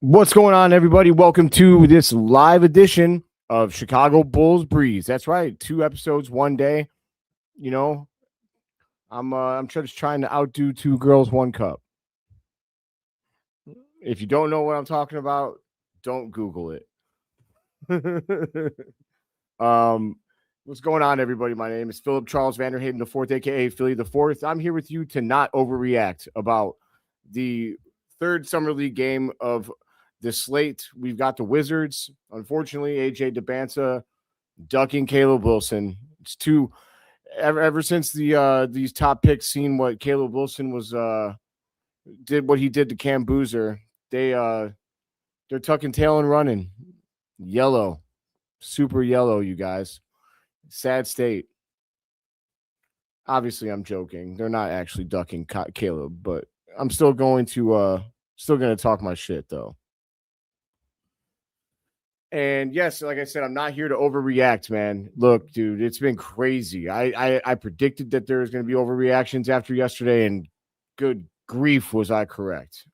What's going on, everybody? Welcome to this live edition of Chicago Bulls Breeze. That's right, 2 episodes, 1 day. You know, I'm just trying to outdo 2 girls, 1 cup. If you don't know what I'm talking about, don't Google it. What's going on, everybody? My name is Philip Charles Vanderhaden the Fourth, aka Philly the Fourth. I'm here with you to not overreact about the third summer league game of the slate. We've got the Wizards. Unfortunately, AJ DeBanza ducking Caleb Wilson. It's too ever since these top picks seen what Caleb Wilson was did what he did to Cam Boozer. They're tucking tail and running. Yellow. Super yellow, you guys. Sad state. Obviously, I'm joking. They're not actually ducking Caleb, but I'm still going to talk my shit though. And yes, like I said, I'm not here to overreact, man. Look, dude, it's been crazy. I predicted that there was going to be overreactions after yesterday, and good grief, was I correct.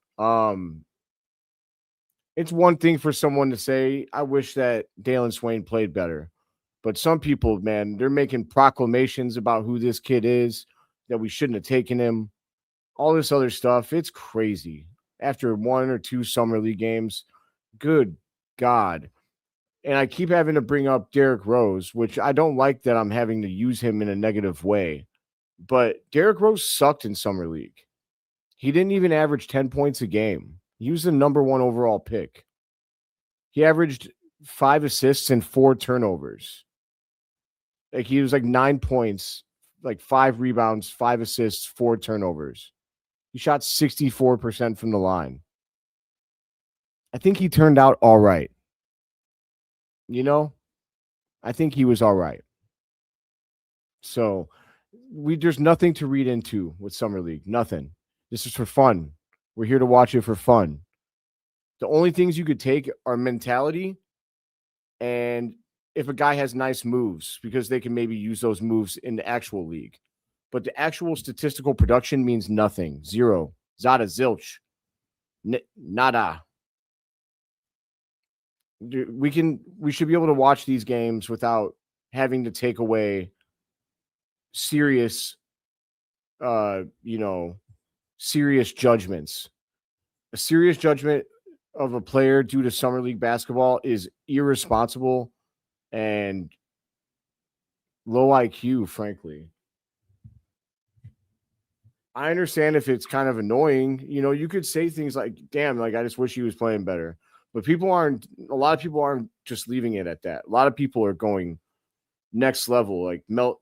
It's one thing for someone to say, I wish that Dailyn Swain played better. But some people, man, they're making proclamations about who this kid is, that we shouldn't have taken him, all this other stuff. It's crazy. After 1 or 2 summer league games, good God. And I keep having to bring up Derrick Rose, which I don't like that I'm having to use him in a negative way. But Derrick Rose sucked in summer league. He didn't even average 10 points a game. He was the number 1 overall pick. He averaged 5 assists and 4 turnovers. Like he was like 9 points, like 5 rebounds, 5 assists, 4 turnovers. He shot 64% from the line. I think he turned out all right. You know, I think he was all right. So there's nothing to read into with Summer League. Nothing. This is for fun. We're here to watch it for fun. The only things you could take are mentality and if a guy has nice moves, because they can maybe use those moves in the actual league. But the actual statistical production means nothing. Zero. Zada, zilch. Nada. We should be able to watch these games without having to take away serious serious judgments. A serious judgment of a player due to summer league basketball is irresponsible and low IQ, frankly. I understand if it's kind of annoying, you could say things like, damn, like I just wish he was playing better. But a lot of people aren't just leaving it at that. A lot of people are going next level, like a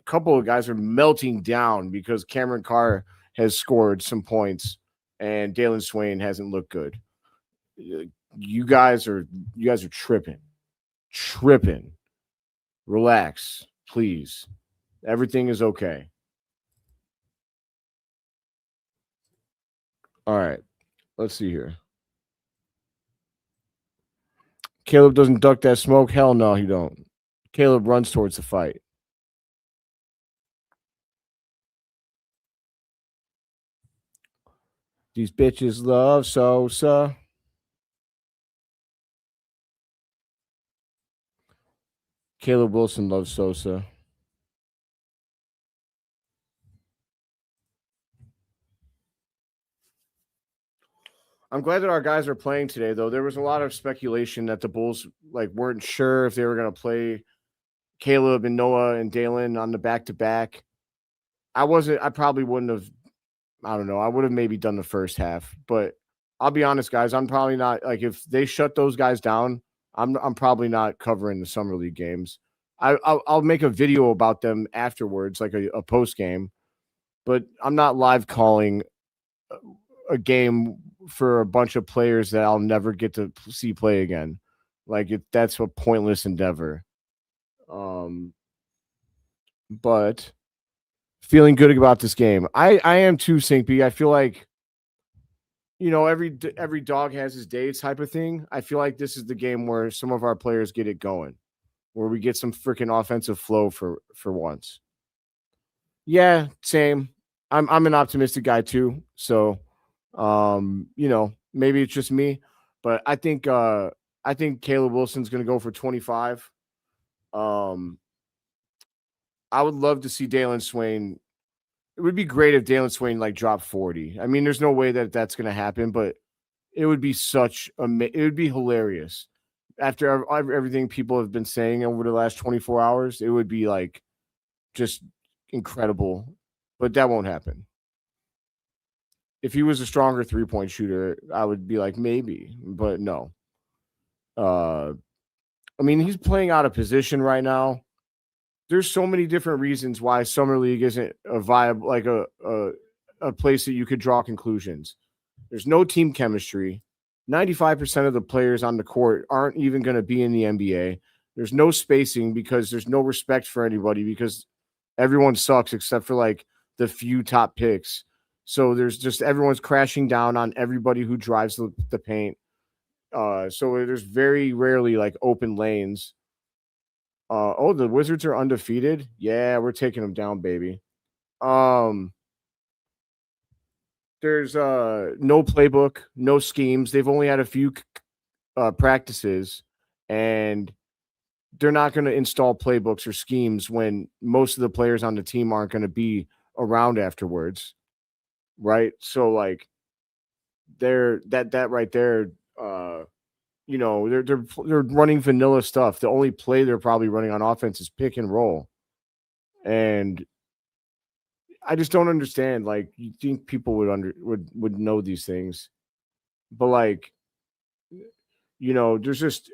couple of guys are melting down because Cameron Carr has scored some points and Dailyn Swain hasn't looked good. You guys are tripping. Relax, please. Everything is okay. All right. Let's see here. Caleb doesn't duck that smoke. Hell no, he don't. Caleb runs towards the fight. These bitches love Sosa. Caleb Wilson loves Sosa. I'm glad that our guys are playing today, though. There was a lot of speculation that the Bulls weren't sure if they were going to play Caleb and Noah and Dailyn on the back-to-back. I probably wouldn't have. I don't know. I would have maybe done the first half, but I'll be honest, guys. I'm probably not if they shut those guys down. I'm probably not covering the summer league games. I'll make a video about them afterwards, like a post game, but I'm not live calling a game for a bunch of players that I'll never get to see play again. That's a pointless endeavor. But feeling good about this game. I am too, Syncby. I feel like, every dog has his day type of thing. I feel like this is the game where some of our players get it going, where we get some freaking offensive flow for once. Yeah, same. I'm an optimistic guy too. So, maybe it's just me, But I think Caleb Wilson's going to go for 25. I would love to see Dailyn Swain. It would be great if Dailyn Swain like dropped 40. I mean, there's no way that that's going to happen, but it would be it would be hilarious. After everything people have been saying over the last 24 hours, it would be like just incredible. But that won't happen. If he was a stronger 3-point shooter, I would be like maybe, but no. I mean, he's playing out of position right now. There's so many different reasons why Summer League isn't a viable, like a place that you could draw conclusions. There's no team chemistry. 95% of the players on the court aren't even going to be in the NBA. There's no spacing because there's no respect for anybody because everyone sucks except for like the few top picks. So there's just everyone's crashing down on everybody who drives the paint. So there's very rarely like open lanes. The Wizards are undefeated. Yeah, we're taking them down, baby. There's no playbook, no schemes. They've only had a few practices, and they're not going to install playbooks or schemes when most of the players on the team aren't going to be around afterwards, right? So like, they're that right there. They're running vanilla stuff. The only play they're probably running on offense is pick and roll, and I just don't understand. Like, you think people would know these things, but like, there's just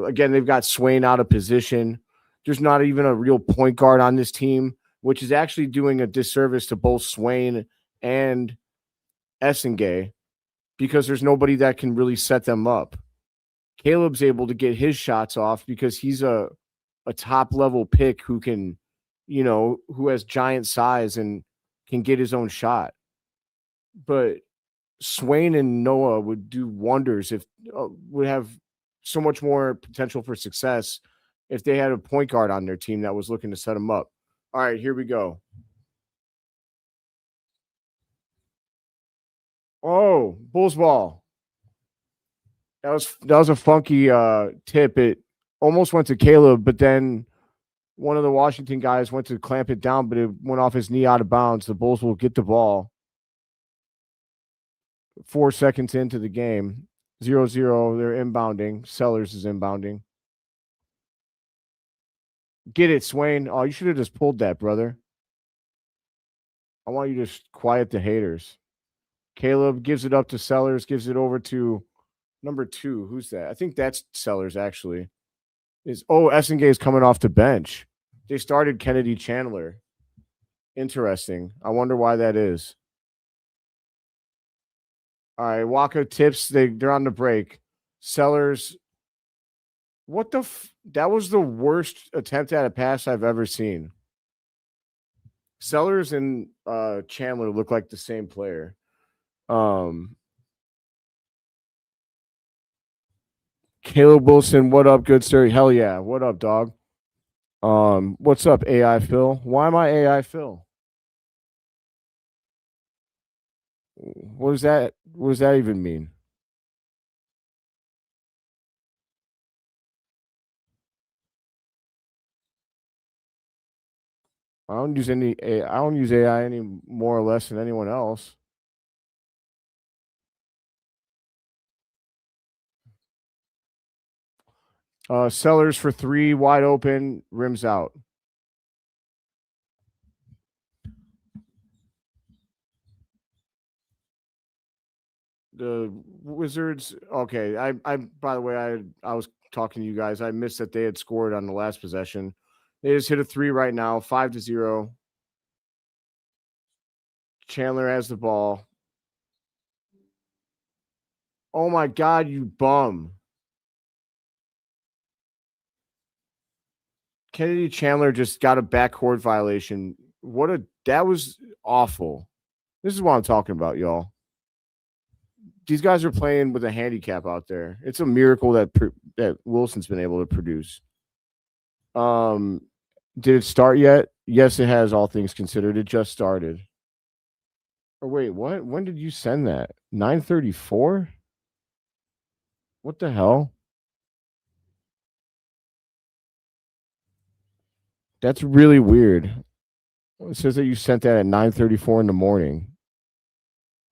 again they've got Swain out of position. There's not even a real point guard on this team, which is actually doing a disservice to both Swain and Essengue because there's nobody that can really set them up. Caleb's able to get his shots off because he's a top level pick who can, who has giant size and can get his own shot. But Swain and Noah would do wonders would have so much more potential for success if they had a point guard on their team that was looking to set them up. All right, here we go. Oh, Bulls ball. That was a funky tip. It almost went to Caleb, but then one of the Washington guys went to clamp it down, but it went off his knee out of bounds. The Bulls will get the ball. 4 seconds into the game. 0-0. They're inbounding. Sellers is inbounding. Get it, Swain. Oh, you should have just pulled that, brother. I want you to quiet the haters. Caleb gives it up to Sellers, gives it over to number 2. Who's that? I think that's Sellers, actually. Essengue is coming off the bench. They started Kennedy Chandler. Interesting. I wonder why that is. All right, Waka tips. They're on the break. Sellers. What the? That was the worst attempt at a pass I've ever seen. Sellers and Chandler look like the same player. Caleb Wilson, what up, good sir? Hell yeah. What up, dog? What's up, AI Phil? Why am I AI Phil? What does that even mean? I don't use AI any more or less than anyone else. Sellers for 3, wide open, rims out. The Wizards. Okay, I by the way, I was talking to you guys. I missed that they had scored on the last possession. They just hit a 3 right now, 5-0. Chandler has the ball. Oh my God, you bum. Kennedy Chandler just got a backcourt violation. That was awful. This is what I'm talking about, y'all. These guys are playing with a handicap out there. It's a miracle that Wilson's been able to produce. Did it start yet? Yes, it has, all things considered. It just started. Oh, wait, what? When did you send that? 9:34? What the hell? That's really weird. It says that you sent that at 9:34 in the morning,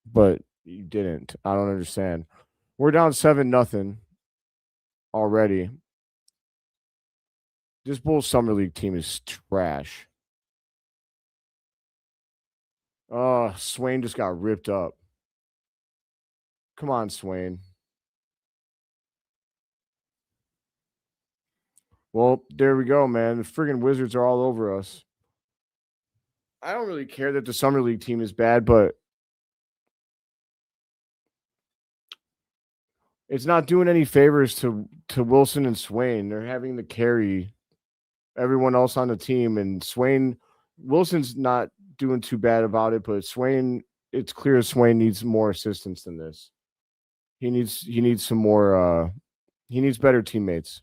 but you didn't. I don't understand. We're down 7-0 already. This Bulls Summer League team is trash. Swain just got ripped up. Come on, Swain. Well, there we go, man. The friggin' Wizards are all over us. I don't really care that the Summer League team is bad, but it's not doing any favors to Wilson and Swain. They're having to carry everyone else on the team, and Wilson's not doing too bad about it, but Swain, it's clear Swain needs more assistance than this. He needs some more he needs better teammates.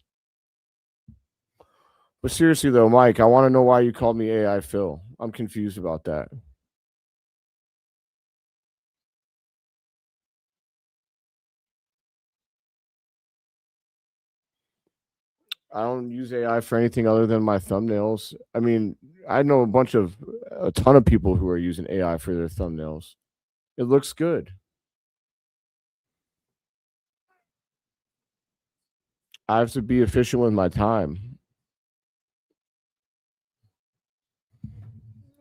But seriously though, Mike, I want to know why you called me AI Phil. I'm confused about that. I don't use AI for anything other than my thumbnails. I mean, I know a ton of people who are using AI for their thumbnails. It looks good. I have to be efficient with my time.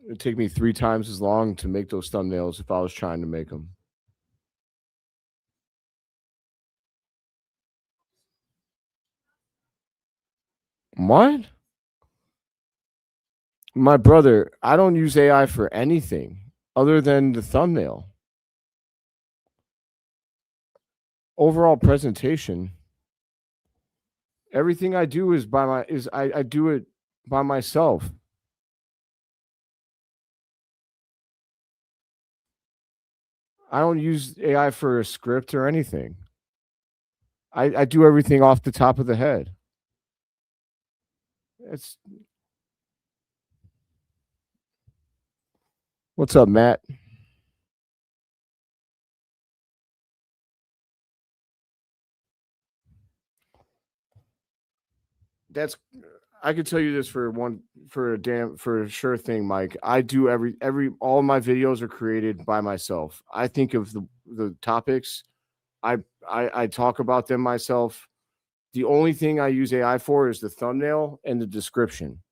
It'd take me 3 times as long to make those thumbnails if I was trying to make them. What? My brother, I don't use AI for anything other than the thumbnail. Overall presentation, everything I do is I do it by myself. I don't use AI for a script or anything. I do everything off the top of the head. It's What's up, Matt? That's I could tell you this for a sure thing, Mike. I do every all my videos are created by myself. I think of the topics. I I talk about them myself. The only thing I use AI for is the thumbnail and the description.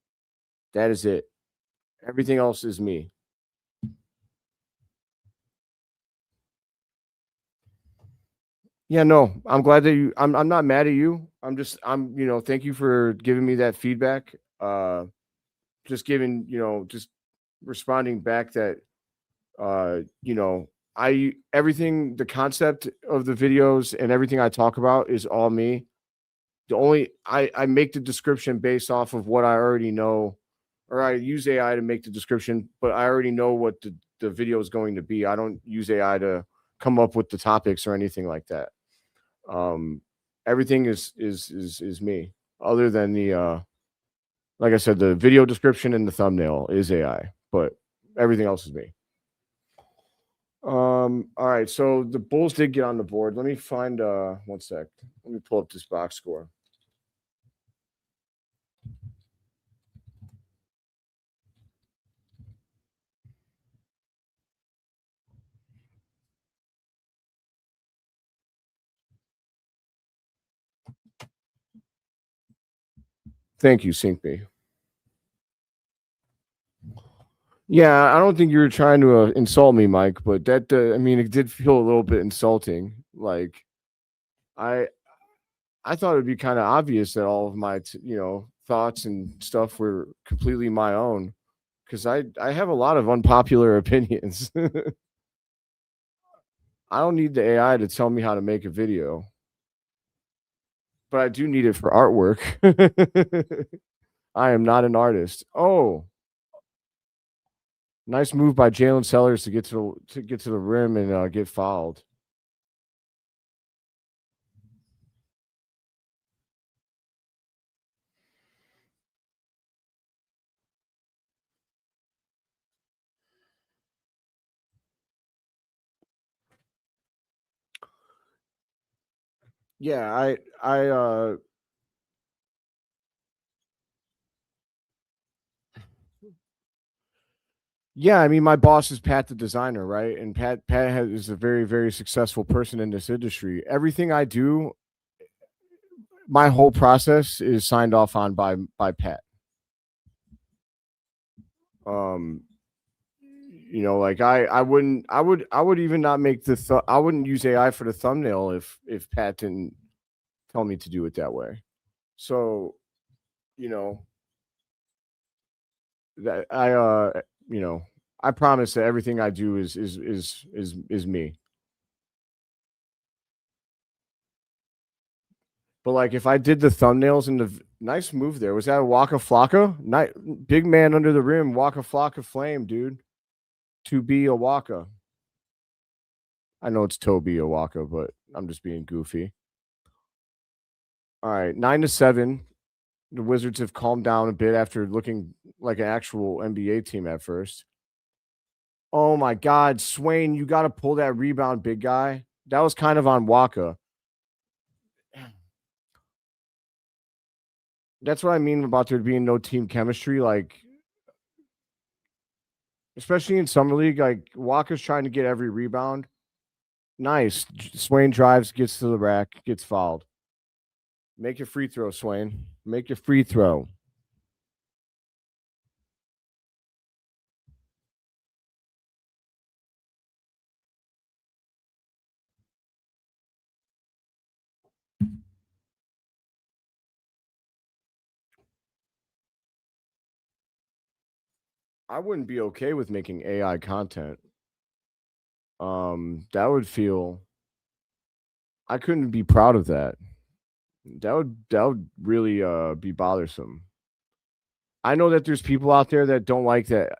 That is it. Everything else is me. Yeah, no, I'm glad that I'm not mad at you. Thank you for giving me that feedback. Just giving, just responding back that I everything the concept of the videos and everything I talk about is all me. The only I make the description based off of what I already know, or I use AI to make the description, but I already know what the video is going to be. I don't use AI to come up with the topics or anything like that. Um, Everything is me, other than the like I said, the video description and the thumbnail is AI, but everything else is me. All right, so the Bulls did get on the board. Let me find one sec. Let me pull up this box score. Thank you, Sync Me. Yeah, I don't think you were trying to insult me, Mike, but that I mean, it did feel a little bit insulting. Like I I thought it'd be kind of obvious that all of my thoughts and stuff were completely my own because I have a lot of unpopular opinions. I don't need the AI to tell me how to make a video, but I do need it for artwork. I am not an artist. Oh, nice move by Jalen Sellers to get to the rim and get fouled. Yeah, I yeah, I mean my boss is Pat the designer, right? And is a very very successful person in this industry. Everything I do, my whole process is signed off on by Pat. Um like I would even not make I wouldn't use AI for the thumbnail if Pat didn't tell me to do it that way. So, you know, that you know, I promise that everything I do is me. But like if I did the thumbnails and nice move there. Was that a Waka Flocka? Big man under the rim, Waka Flocka flame, dude. To be a Waka. I know it's Toby Awaka, but I'm just being goofy. All right, 9-7. The Wizards have calmed down a bit after looking like an actual NBA team at first. Oh my God, Swain, you got to pull that rebound, big guy. That was kind of on Waka. That's what I mean about there being no team chemistry. Like, especially in summer league, like Waka's trying to get every rebound. Nice. Swain drives, gets to the rack, gets fouled. Make your free throw, Swain. Make your free throw. I wouldn't be okay with making AI content. That would feel I couldn't be proud of that. That would really be bothersome. I know that there's people out there that don't like that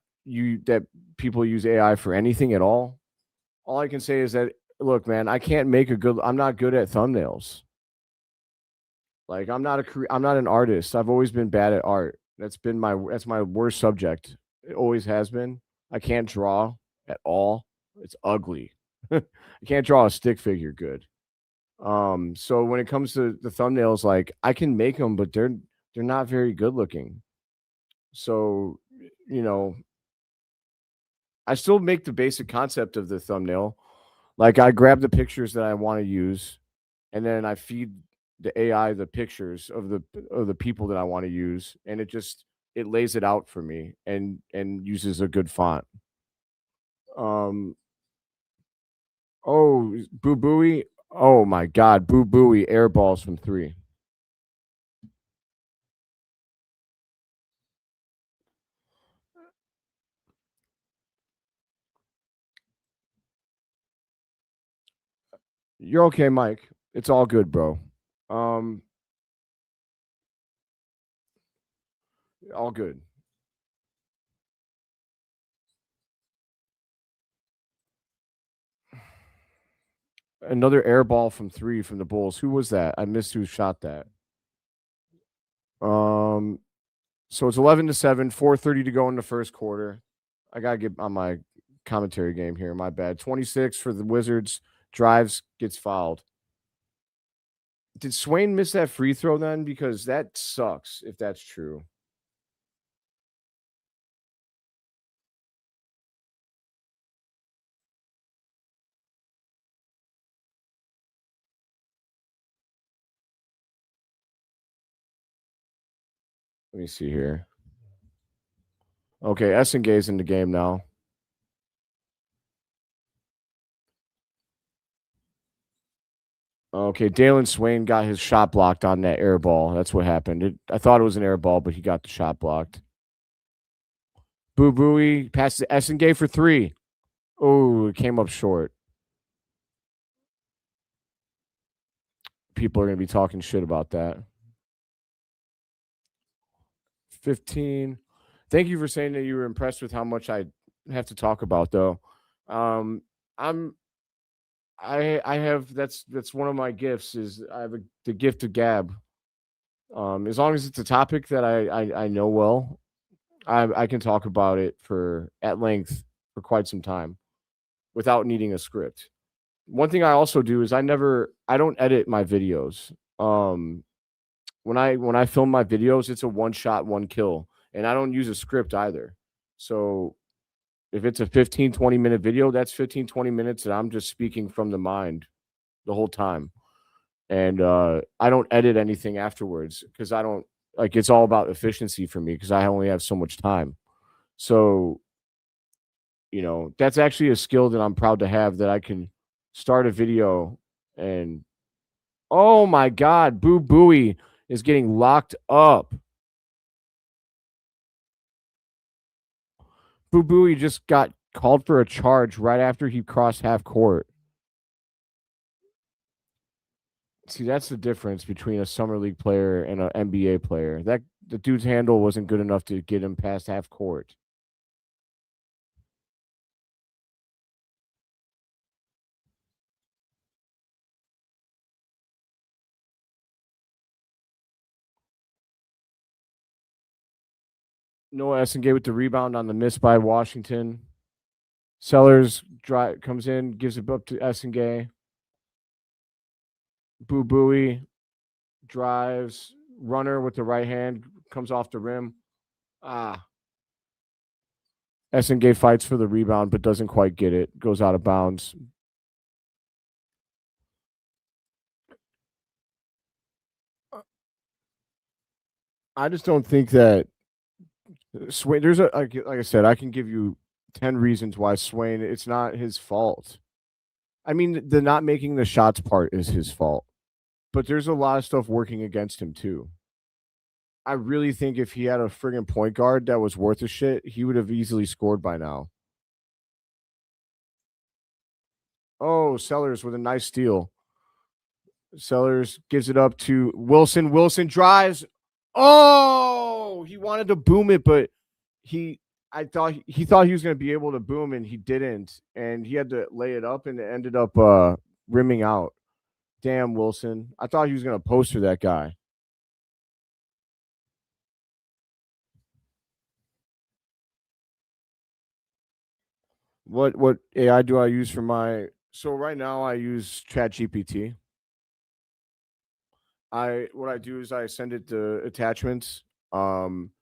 people use AI for anything at all. All I can say is that look, man, I'm not good at thumbnails. Like I'm not an artist. I've always been bad at art. That's my worst subject. It always has been. I can't draw at all. It's ugly. I can't draw a stick figure good. So when it comes to the thumbnails, like I can make them, but they're not very good looking. So, you know, I still make the basic concept of the thumbnail. Like I grab the pictures that I want to use, and then I feed the AI the pictures of the people that I want to use, and it lays it out for me and uses a good font. Um, oh, Boo Booey. Oh my God, Boo Booey air balls from three. You're okay, Mike. It's all good, bro. Um, all good. Another air ball from three from the Bulls. Who was that? I missed who shot that. Um, so it's 11-7, 4:30 to go in the first quarter. I gotta get on my commentary game here. My bad. 26 for the Wizards. Drives, gets fouled. Did Swain miss that free throw then? Because that sucks if that's true. Let me see here. Okay, Essenge's in the game now. Okay, Dailyn Swain got his shot blocked on that air ball. That's what happened. I thought it was an air ball, but he got the shot blocked. Boo Booey passes Essengue for three. Oh, it came up short. People are going to be talking shit about that. 15. Thank you for saying that you were impressed with how much I have to talk about, though. Um, I'm I have that's one of my gifts is I have the gift of gab. As long as it's a topic that I know well, I can talk about it for at length for quite some time without needing a script. One thing I also do is I don't edit my videos. When I film my videos, it's a one shot, one kill, and I don't use a script either. So if it's a 15-20 minute video, that's 15-20 minutes that I'm just speaking from the mind the whole time. And I don't edit anything afterwards because I don't like it's all about efficiency for me because I only have so much time. So, that's actually a skill that I'm proud to have that I can start a video and oh my god, Boo Booey is getting locked up. Boo Booey just got called for a charge right after he crossed half court. See, that's the difference between a summer league player and an NBA player. That the dude's handle wasn't good enough to get him past half court. Noah Essengue with the rebound on the miss by Washington. Sellers comes in, gives it up to Essengue. Boo Booey drives, runner with the right hand comes off the rim. Essengue fights for the rebound but doesn't quite get it. Goes out of bounds. I just don't think that Swain. There's like I said, I can give you 10 reasons why Swain. It's not his fault. I mean, the not making the shots part is his fault, but there's a lot of stuff working against him too. I really think if he had a friggin' point guard that was worth a shit, he would have easily scored by now. Oh, Sellers with a nice steal. Sellers gives it up to Wilson. Wilson drives. Oh, he wanted to boom it, but I thought he thought he was going to be able to boom, and he didn't, and he had to lay it up, and it ended up rimming out. Damn, Wilson! I thought he was going to poster that guy. What AI do I use for my? So right now I use ChatGPT. What I do is I send it the attachments. Um,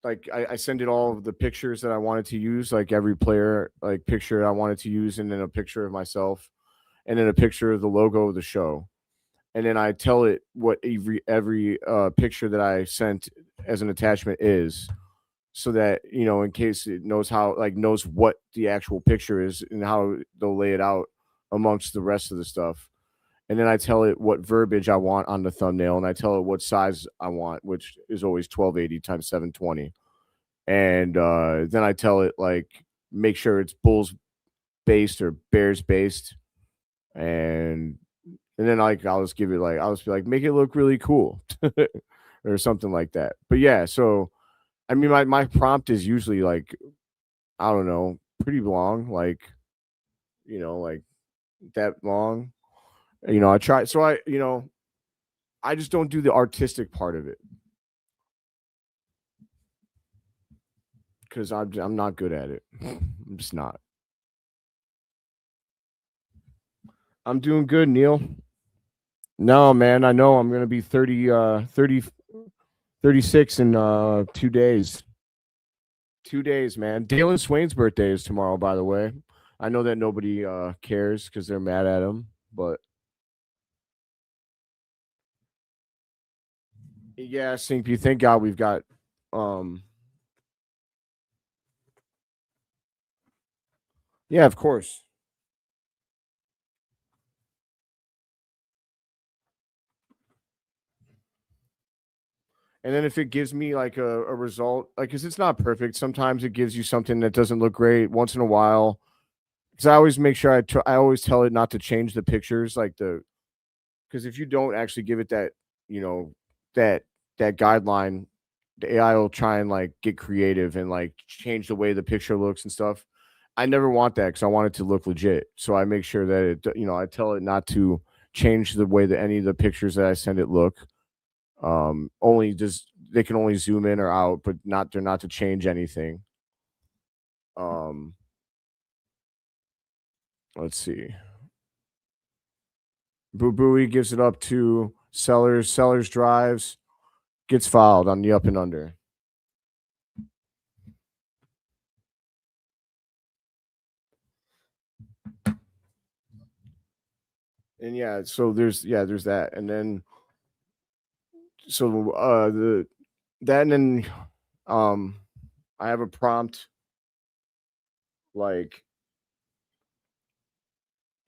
like I send it all of the pictures that I wanted to use, like every player, like picture I wanted to use, and then a picture of myself, and then a picture of the logo of the show, and then I tell it what every picture that I sent as an attachment is, so that in case it knows knows what the actual picture is and how they'll lay it out amongst the rest of the stuff. And then I tell it what verbiage I want on the thumbnail, and I tell it what size I want, which is always 1280 times 720. And then I tell it make sure it's Bulls based or Bears based, and then I'll just give it I'll just be like make it look really cool or something like that. But yeah, so I mean my prompt is usually I don't know, pretty long, like that long. I try so I just don't do the artistic part of it because I'm not good at it. I'm just not. I'm doing good, Neil. No, man, I know I'm gonna be 36 in 2 days. 2 days, man. Dailyn Swain's birthday is tomorrow, by the way. I know that nobody cares because they're mad at him, but yeah, Sync, thank God we've got yeah, of course. And then if it gives me a result, because it's not perfect, sometimes it gives you something that doesn't look great once in a while. Because I always make sure I always tell it not to change the pictures, because if you don't actually give it that, you know, that that guideline, the AI will try and get creative and change the way the picture looks and stuff. I never want that because I want it to look legit. So I make sure that I tell it not to change the way that any of the pictures that I send it look. Only just they can only zoom in or out, but they're not to change anything. Um, let's see. Boo gives it up to Sellers. Sellers drives, gets fouled on the up and under. And yeah, so there's that, and then so and then I have a prompt like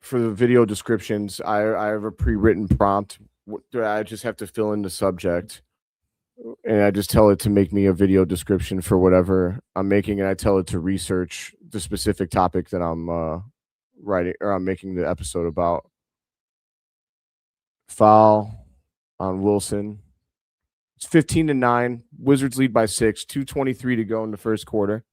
for the video descriptions. I have a pre-written prompt. I just have to fill in the subject, and I just tell it to make me a video description for whatever I'm making, and I tell it to research the specific topic that I'm writing or I'm making the episode about. Foul on Wilson. It's 15-9. Wizards lead by 6. 2:23 to go in the first quarter.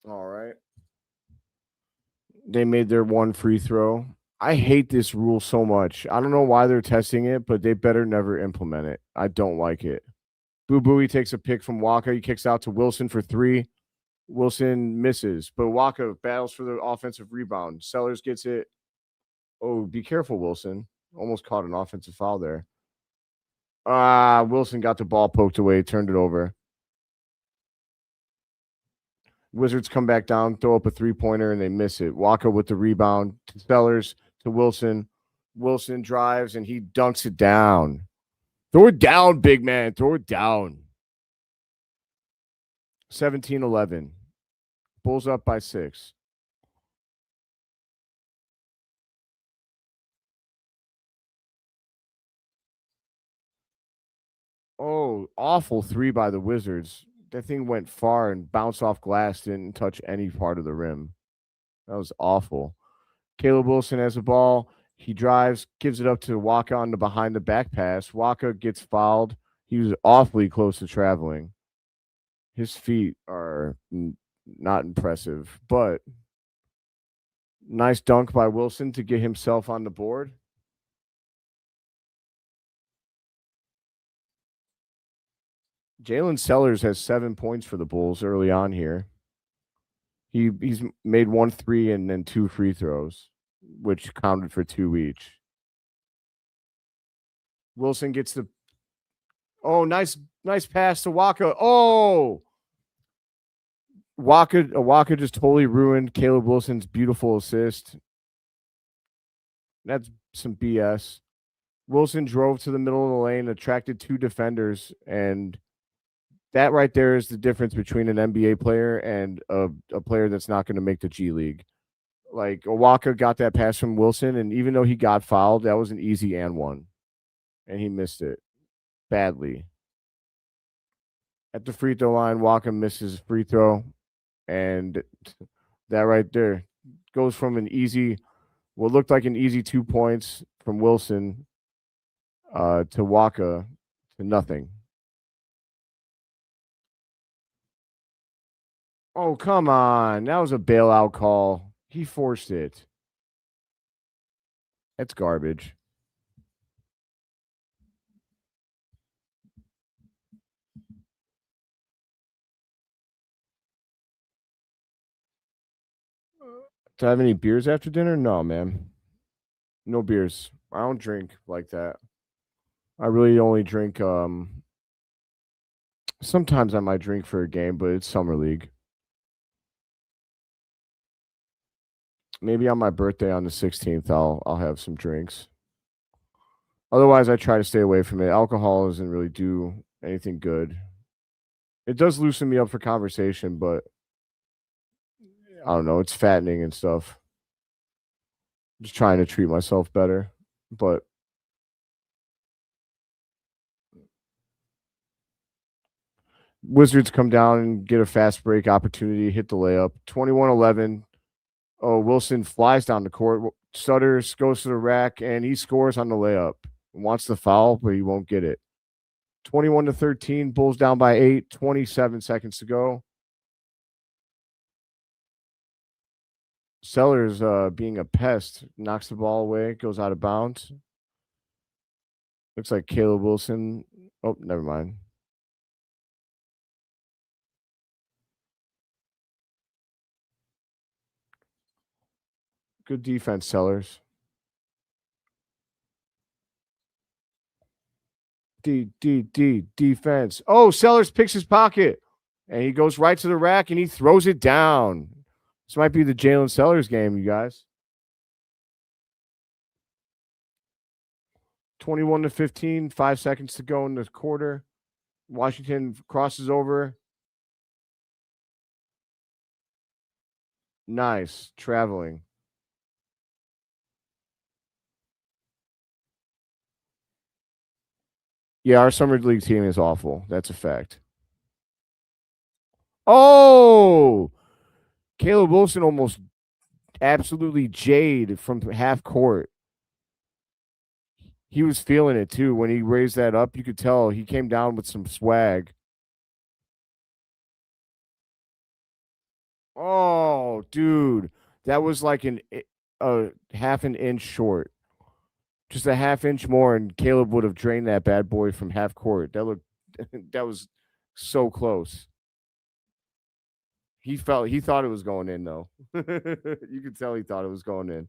All right. They made their one free throw. I hate this rule so much. I don't know why they're testing it, but they better never implement it. I don't like it. Boo Booey takes a pick from Waka. He kicks out to Wilson for 3. Wilson misses, but Waka battles for the offensive rebound. Sellers gets it. Oh, be careful, Wilson. Almost caught an offensive foul there. Wilson got the ball poked away, turned it over. Wizards come back down, throw up a 3-pointer, and they miss it. Waka with the rebound to Sellers to Wilson. Wilson drives, and he dunks it down. Throw it down, big man. Throw it down. 17-11. Bulls up by 6. Oh, awful 3 by the Wizards. That thing went far and bounced off glass, didn't touch any part of the rim. That was awful. Caleb Wilson has the ball. He drives, gives it up to Waka on the behind the back pass. Waka gets fouled. He was awfully close to traveling. His feet are not impressive, but nice dunk by Wilson to get himself on the board. Jalen Sellers has 7 points for the Bulls early on here. He's made 1 3 and then 2 free throws, which counted for 2 each. Wilson gets the nice pass to Waka. Oh, Waka just totally ruined Caleb Wilson's beautiful assist. That's some BS. Wilson drove to the middle of the lane, attracted 2 defenders, and that right there is the difference between an NBA player and a player that's not going to make the G League. Like, Waka got that pass from Wilson, and even though he got fouled, that was an easy and one, and he missed it badly. At the free throw line, Waka misses free throw, and that right there goes from what looked like an easy 2 points from Wilson to Waka to nothing. Oh, come on. That was a bailout call. He forced it. That's garbage. Do I have any beers after dinner? No, man. No beers. I don't drink like that. I really only drink sometimes I might drink for a game, but it's summer league. Maybe on my birthday on the 16th I'll have some drinks. Otherwise I try to stay away from it. Alcohol doesn't really do anything good. It does loosen me up for conversation, but I don't know, it's fattening and stuff. Just trying to treat myself better. But Wizards come down and get a fast break opportunity, hit the layup. 21-11. Oh, Wilson flies down the court. Sutters goes to the rack, and he scores on the layup. Wants the foul, but he won't get it. 21-13, Bulls down by 8, 27 seconds to go. Sellers being a pest, knocks the ball away, goes out of bounds. Looks like Caleb Wilson. Oh, never mind. Good defense, Sellers. Defense. Oh, Sellers picks his pocket. And he goes right to the rack and he throws it down. This might be the Jalen Sellers game, you guys. 21-15, 5 seconds to go in the quarter. Washington crosses over. Nice. Traveling. Yeah, our summer league team is awful. That's a fact. Oh, Caleb Wilson almost absolutely jade from half court. He was feeling it too. When he raised that up, you could tell he came down with some swag. Oh, dude. That was like a half an inch short. Just a half inch more, and Caleb would have drained that bad boy from half court. That was so close. He thought it was going in though. You could tell he thought it was going in.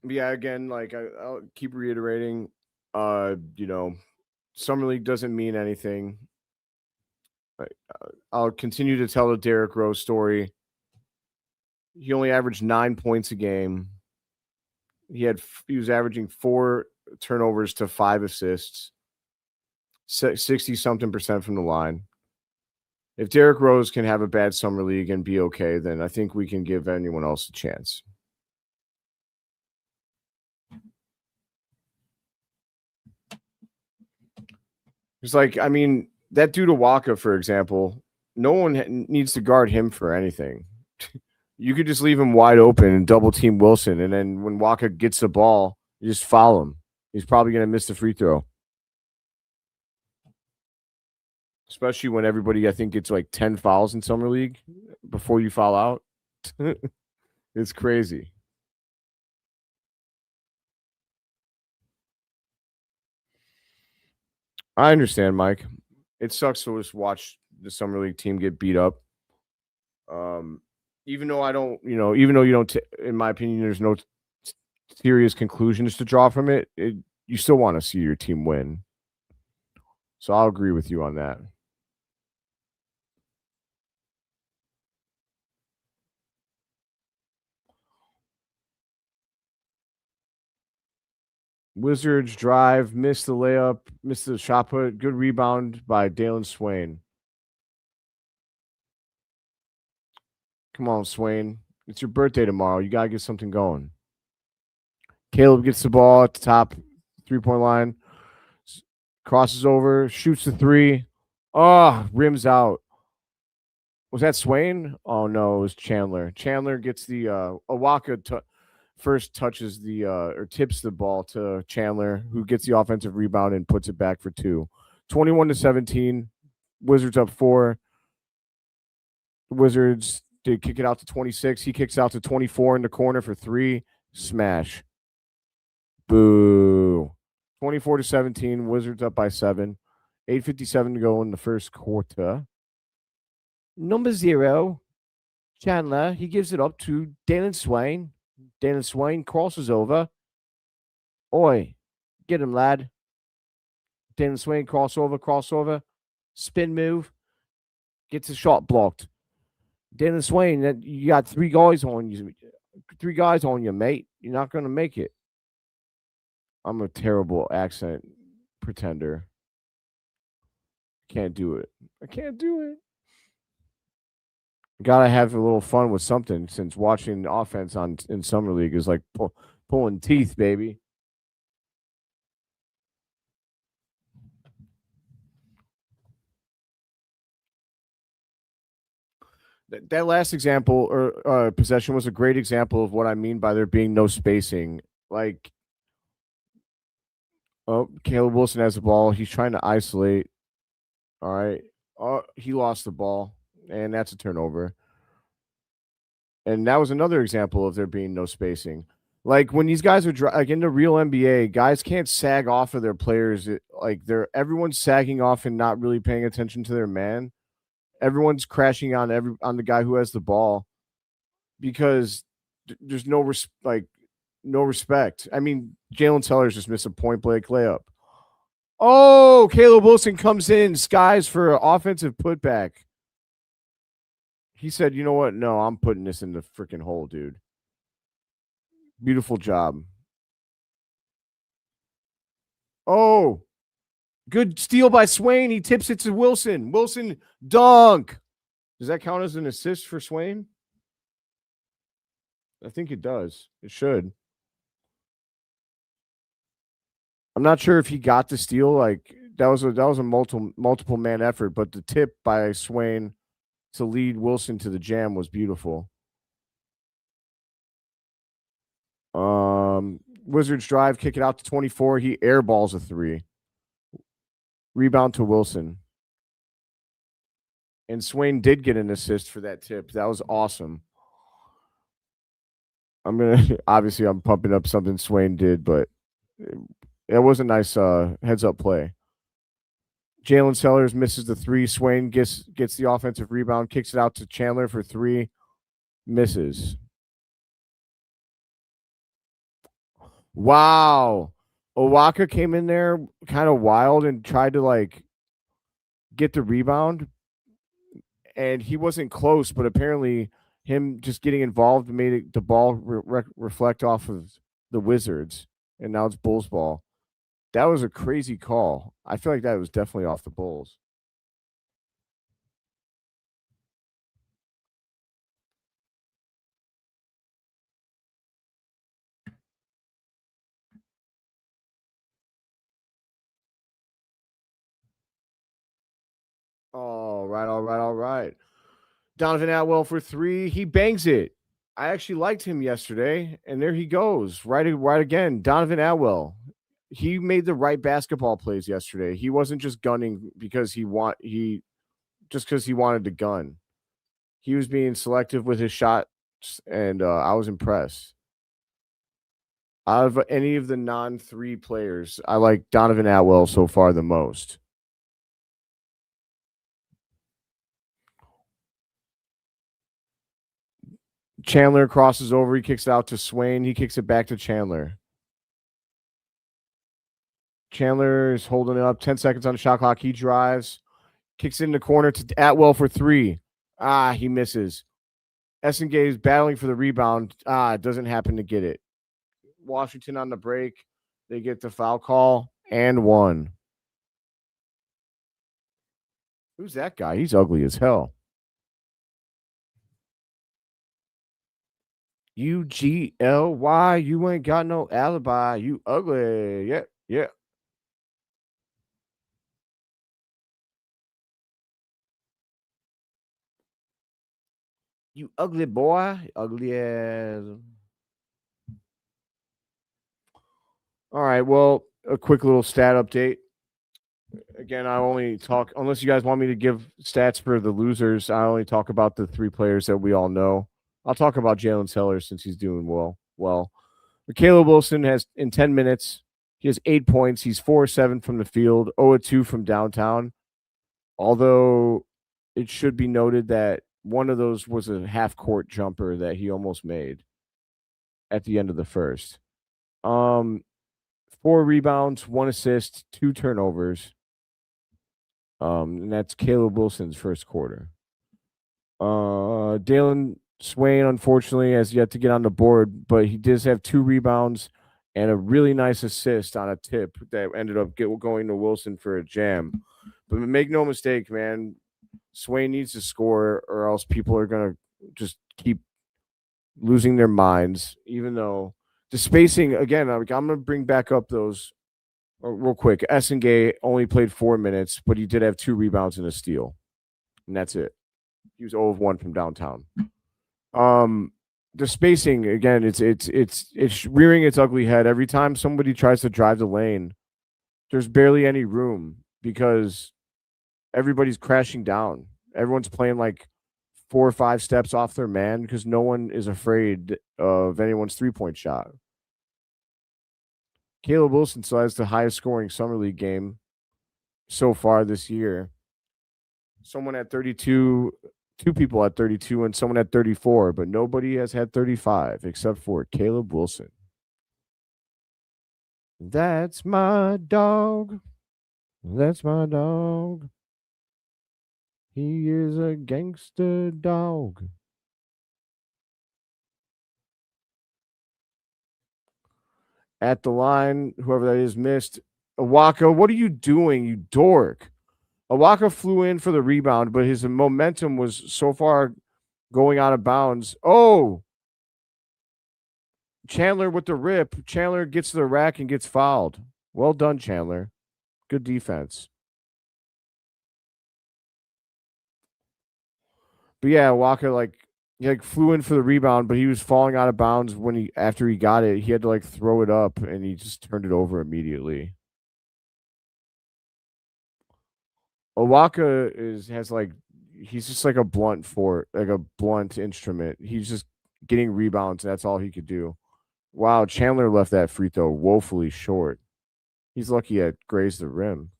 Yeah, again, like I'll keep reiterating, summer league doesn't mean anything. I'll continue to tell the Derrick Rose story. He only averaged 9 points a game. He was averaging 4 turnovers to 5 assists, 60 something percent from the line. If Derrick Rose can have a bad summer league and be okay, then I think we can give anyone else a chance. It's like, I mean, that dude Awaka, for example, no one needs to guard him for anything. You could just leave him wide open and double team Wilson, and then when Waka gets the ball, you just foul him. He's probably going to miss the free throw. Especially when everybody, I think, gets like 10 fouls in summer league before you foul out. It's crazy. I understand, Mike. It sucks to just watch the summer league team get beat up. Even though I don't, even though you don't, in my opinion, there's no serious conclusions to draw from it. You still want to see your team win. So I'll agree with you on that. Wizards drive, missed the layup, missed the shot put. Good rebound by Dailyn Swain. Come on, Swain. It's your birthday tomorrow. You got to get something going. Caleb gets the ball at the top 3-point line, crosses over, shoots the 3. Oh, rims out. Was that Swain? Oh, no, it was Chandler. Chandler gets the Awaka first touches the or tips the ball to Chandler, who gets the offensive rebound and puts it back for 2. 21-17. Wizards up 4. Wizards did kick it out to 26. He kicks out to 24 in the corner for 3. Smash. Boo. 24-17. Wizards up by 7. 8:57 to go in the first quarter. Number 0, Chandler. He gives it up to Dailyn Swain. Dailyn Swain crosses over. Oi, get him, lad. Dailyn Swain crossover, spin move, gets a shot blocked. Dailyn Swain, you got 3 guys on you. 3 guys on you, mate. You're not going to make it. I'm a terrible accent pretender. Can't do it. I can't do it. Gotta have a little fun with something, since watching offense in summer league is like pulling teeth, baby. That last example or possession was a great example of what I mean by there being no spacing. Like, oh, Caleb Wilson has the ball. He's trying to isolate. All right. Oh, he lost the ball, and that's a turnover. And that was another example of there being no spacing. Like when these guys are like in the real NBA, guys can't sag off of their players. Like everyone's sagging off and not really paying attention to their man. Everyone's crashing on the guy who has the ball because there's no respect. I mean, Jalen Sellers just missed a point blank layup. Oh, Caleb Wilson comes in, skies for an offensive putback. He said, "You know what? No, I'm putting this in the freaking hole, dude." Beautiful job. Oh, good steal by Swain. He tips it to Wilson. Wilson dunk. Does that count as an assist for Swain? I think it does. It should. I'm not sure if he got the steal. Like that was a multiple man effort, but the tip by Swain to lead Wilson to the jam was beautiful. Wizards drive, kick it out to 24. He airballs a three. Rebound to Wilson. And Swain did get an assist for that tip. That was awesome. Obviously I'm pumping up something Swain did, but it was a nice heads up play. Jalen Sellers misses the three. Swain gets the offensive rebound, kicks it out to Chandler for three, misses. Wow. Owaka came in there kind of wild and tried to like get the rebound, and he wasn't close, but apparently him just getting involved made the ball reflect off of the Wizards, and now it's Bulls ball. That was a crazy call. I feel like that was definitely off the Bulls. All right, all right, all right. Donovan Atwell for three. He bangs it. I actually liked him yesterday, and there he goes. Right again. Donovan Atwell. He made the right basketball plays yesterday. He wasn't just gunning because he just because he wanted to gun. He was being selective with his shots, and I was impressed. Out of any of the non-3 players, I like Donovan Atwell so far the most. Chandler crosses over. He kicks it out to Swain. He kicks it back to Chandler. Chandler is holding it up. 10 seconds on the shot clock. He drives. Kicks it in the corner to Atwell for three. He misses. Essengue is battling for the rebound. Doesn't happen to get it. Washington on the break. They get the foul call and one. Who's that guy? He's ugly as hell. UGLY. You ain't got no alibi. You ugly. Yeah, yeah. You ugly boy. Ugly as. All right. Well, a quick little stat update. Again, I only talk unless you guys want me to give stats for the losers. I only talk about the 3 players that we all know. I'll talk about Jalen Sellers since he's doing well. But Caleb Wilson has in 10 minutes. He has 8 points. He's 4-7 from the field, 0-2 from downtown. Although it should be noted that one of those was a half court jumper that he almost made at the end of the first. 4 rebounds, 1 assist, 2 turnovers. And that's Caleb Wilson's first quarter. Dailyn Swain, unfortunately, has yet to get on the board, but he does have 2 rebounds and a really nice assist on a tip that ended up going to Wilson for a jam. But make no mistake, man, Swain needs to score, or else people are gonna just keep losing their minds. Even though the spacing, again, I'm gonna bring back up those real quick. Essengue only played 4 minutes, but he did have 2 rebounds and a steal, and that's it. He was 0 of 1 from downtown. The spacing again, it's rearing its ugly head every time somebody tries to drive the lane. There's barely any room because everybody's crashing down. Everyone's playing like 4 or 5 steps off their man because no one is afraid of anyone's 3-point shot. Caleb Wilson still has the highest scoring summer league game so far this year. Someone at 32, 2 people at 32, and someone at 34, but nobody has had 35 except for Caleb Wilson. That's my dog. That's my dog. He is a gangster dog. At the line, whoever that is missed. Awaka, what are you doing, you dork? Awaka flew in for the rebound, but his momentum was so far going out of bounds. Oh, Chandler with the rip. Chandler gets to the rack and gets fouled. Well done, Chandler. Good defense. But yeah, Walker he flew in for the rebound, but he was falling out of bounds when after he got it. He had to like throw it up and he just turned it over immediately. Owaka has like he's just like a blunt instrument. He's just getting rebounds. That's all he could do. Wow, Chandler left that free throw woefully short. He's lucky it grazed the rim.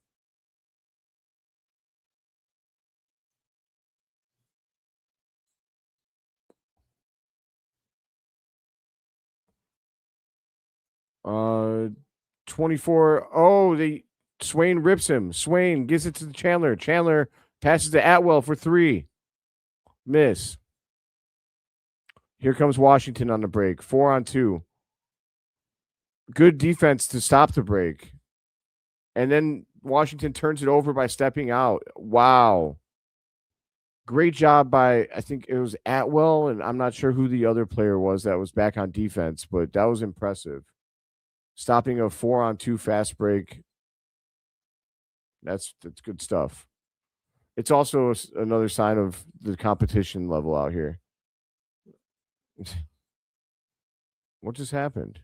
Uh 24. Oh, Swain rips him. Swain gives it to Chandler. Chandler passes to Atwell for 3. Miss. Here comes Washington on the break. 4-on-2. Good defense to stop the break. And then Washington turns it over by stepping out. Wow. Great job by, I think it was Atwell, and I'm not sure who the other player was that was back on defense, but that was impressive. Stopping a 4-on-2 fast break. That's good stuff. It's also another sign of the competition level out here. What just happened?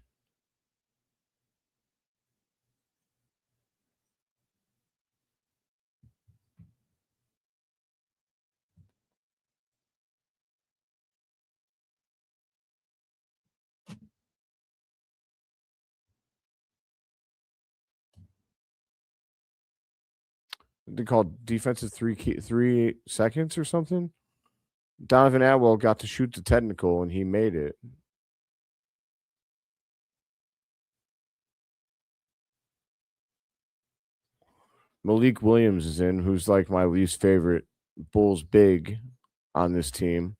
They called defensive 3 seconds or something. Donovan Atwell got to shoot the technical and he made it. Malik Williams is in, who's like my least favorite Bulls big on this team.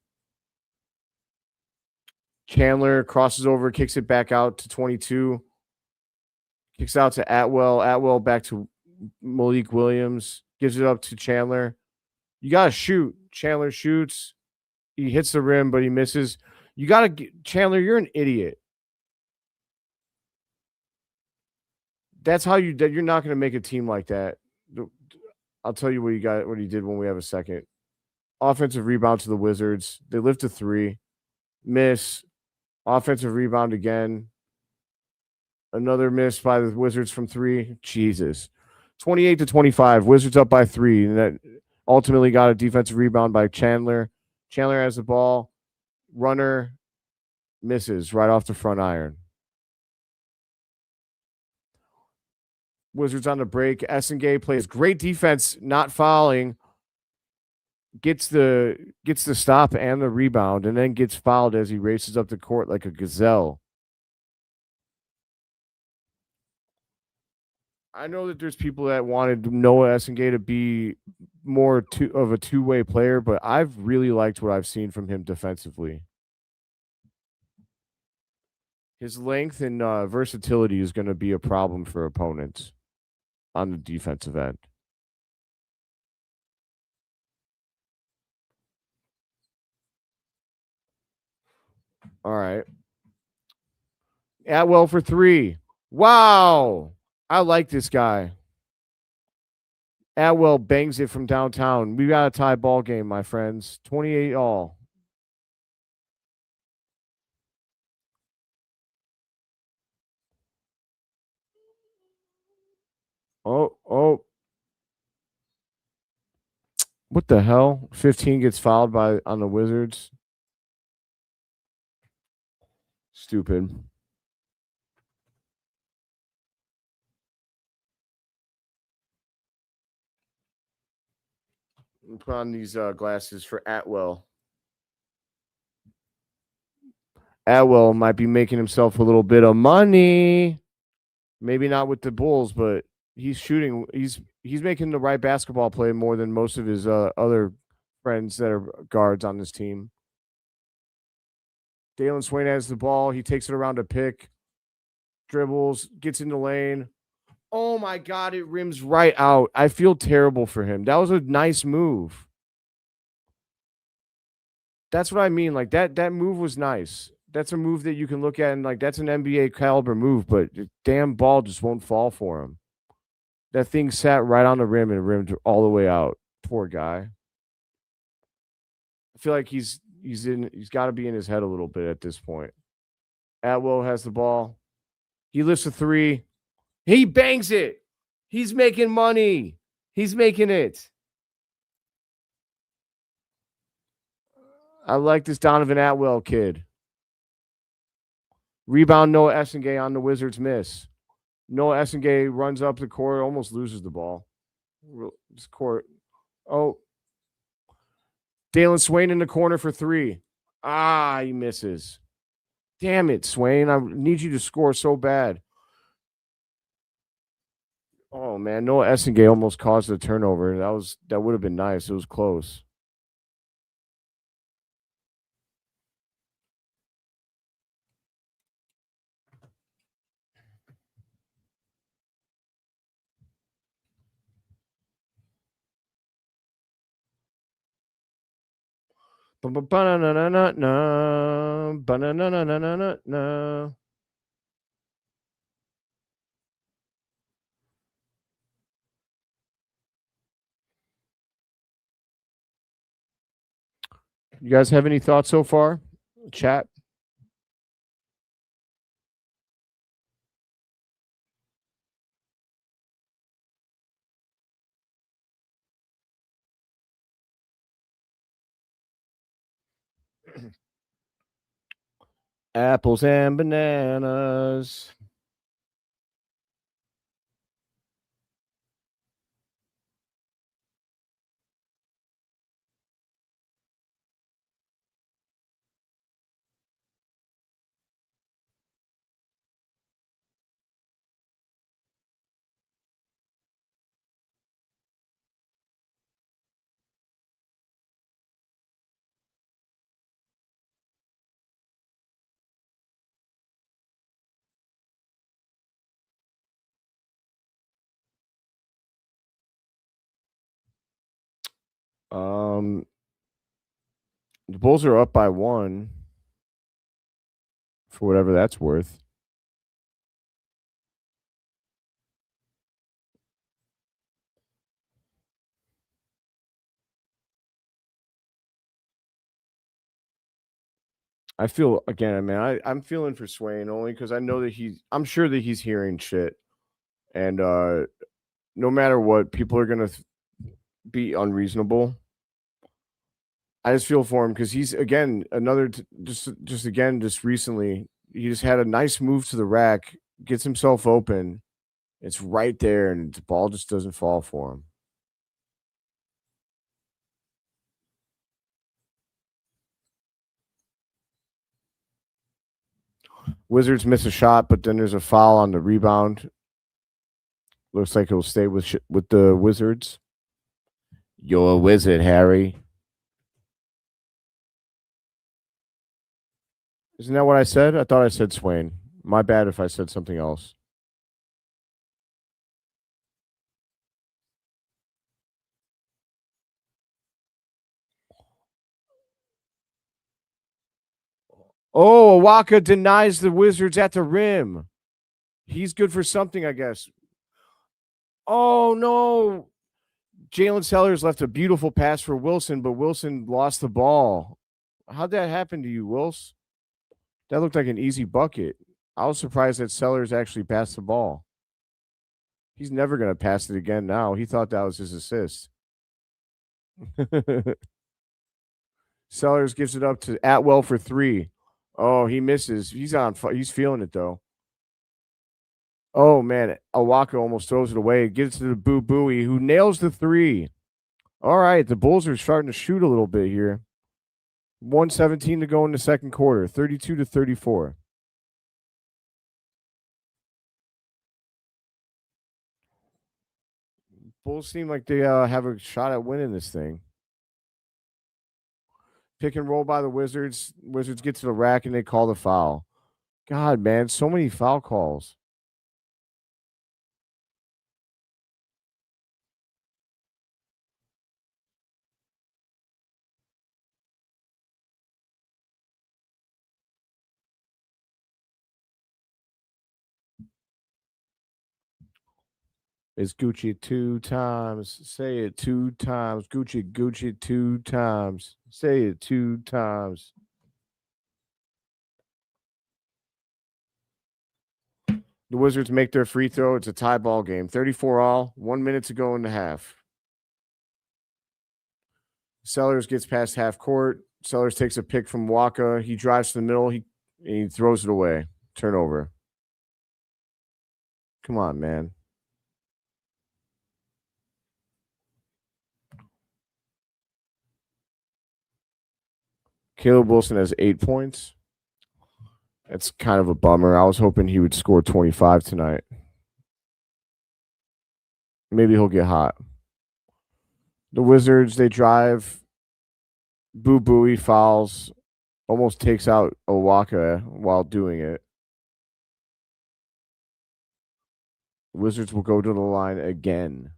Chandler crosses over, kicks it back out to 22. Kicks out to Atwell. Atwell back to Malik Williams. Gives it up to Chandler. You got to shoot. Chandler shoots. He hits the rim, but he misses. You got to Chandler, you're an idiot. That's how you're not going to make a team like that. I'll tell you what he did when we have a second. Offensive rebound to the Wizards. They lift a 3. Miss. Offensive rebound again. Another miss by the Wizards from 3. Jesus. 28-25. Wizards up by 3. And that ultimately got a defensive rebound by Chandler. Chandler has the ball. Runner misses right off the front iron. Wizards on the break. Essengue plays great defense, not fouling. Gets the stop and the rebound, and then gets fouled as he races up the court like a gazelle. I know that there's people that wanted Noa Essengue to be more of a two-way player, but I've really liked what I've seen from him defensively. His length and versatility is going to be a problem for opponents on the defensive end. All right. Atwell for 3. Wow. I like this guy. Atwell bangs it from downtown. We got a tie ball game, my friends. 28 all. Oh. What the hell? 15 gets fouled on the Wizards. Stupid. Put on these glasses for Atwell. Atwell might be making himself a little bit of money. Maybe not with the Bulls, but he's shooting. He's making the right basketball play more than most of his other friends that are guards on this team. Dailyn Swain has the ball. He takes it around a pick, dribbles, gets in the lane. Oh my God, it rims right out. I feel terrible for him. That was a nice move. That's what I mean. Like that move was nice. That's a move that you can look at and like that's an NBA caliber move, but the damn ball just won't fall for him. That thing sat right on the rim and rimmed all the way out. Poor guy. I feel like he's got to be in his head a little bit at this point. Atwell has the ball. He lifts a three. He bangs it. He's making money. He's making it. I like this Donovan Atwell kid. Rebound Noa Essengue on the Wizards miss. Noa Essengue runs up the court, almost loses the ball. This court. Oh. Dailyn Swain in the corner for three. He misses. Damn it, Swain. I need you to score so bad. Oh man, Noa Essengue almost caused a turnover. That would have been nice. It was close. You guys have any thoughts so far? Chat. Apples and bananas. The Bulls are up by one for whatever that's worth. I feel again, man. I'm feeling for Swain only because I know that I'm sure that he's hearing shit, and no matter what, people are gonna be unreasonable. I just feel for him because he's again just recently he just had a nice move to the rack, gets himself open. It's right there, and the ball just doesn't fall for him. Wizards miss a shot, but then there's a foul on the rebound. Looks like it'll stay with the Wizards. You're a wizard, Harry. Isn't that what I said? I thought I said Swain. My bad if I said something else. Oh, Waka denies the Wizards at the rim. He's good for something, I guess. Oh no. Jalen Sellers left a beautiful pass for Wilson, but Wilson lost the ball. How'd that happen to you, Wills? That looked like an easy bucket. I was surprised that Sellers actually passed the ball. He's never going to pass it again now. He thought that was his assist. Sellers gives it up to Atwell for 3. Oh, he misses. He's feeling it though. Oh man, Awaka almost throws it away. Gives it to the Boo Booey, who nails the 3. All right, the Bulls are starting to shoot a little bit here. 1:17 to go in the second quarter, 32-34. Bulls seem like they have a shot at winning this thing. Pick and roll by the Wizards. Wizards get to the rack and they call the foul. God, man, so many foul calls. It's Gucci 2 times. Say it 2 times. Gucci 2 times. Say it 2 times. The Wizards make their free throw. It's a tie ball game. 34 all. 1 minute to go in the half. Sellers gets past half court. Sellers takes a pick from Waka. He drives to the middle. He throws it away. Turnover. Come on, man. Caleb Wilson has 8 points. That's kind of a bummer. I was hoping he would score 25 tonight. Maybe he'll get hot. The Wizards, they drive. Boo Booey fouls. Almost takes out Owaka while doing it. Wizards will go to the line again.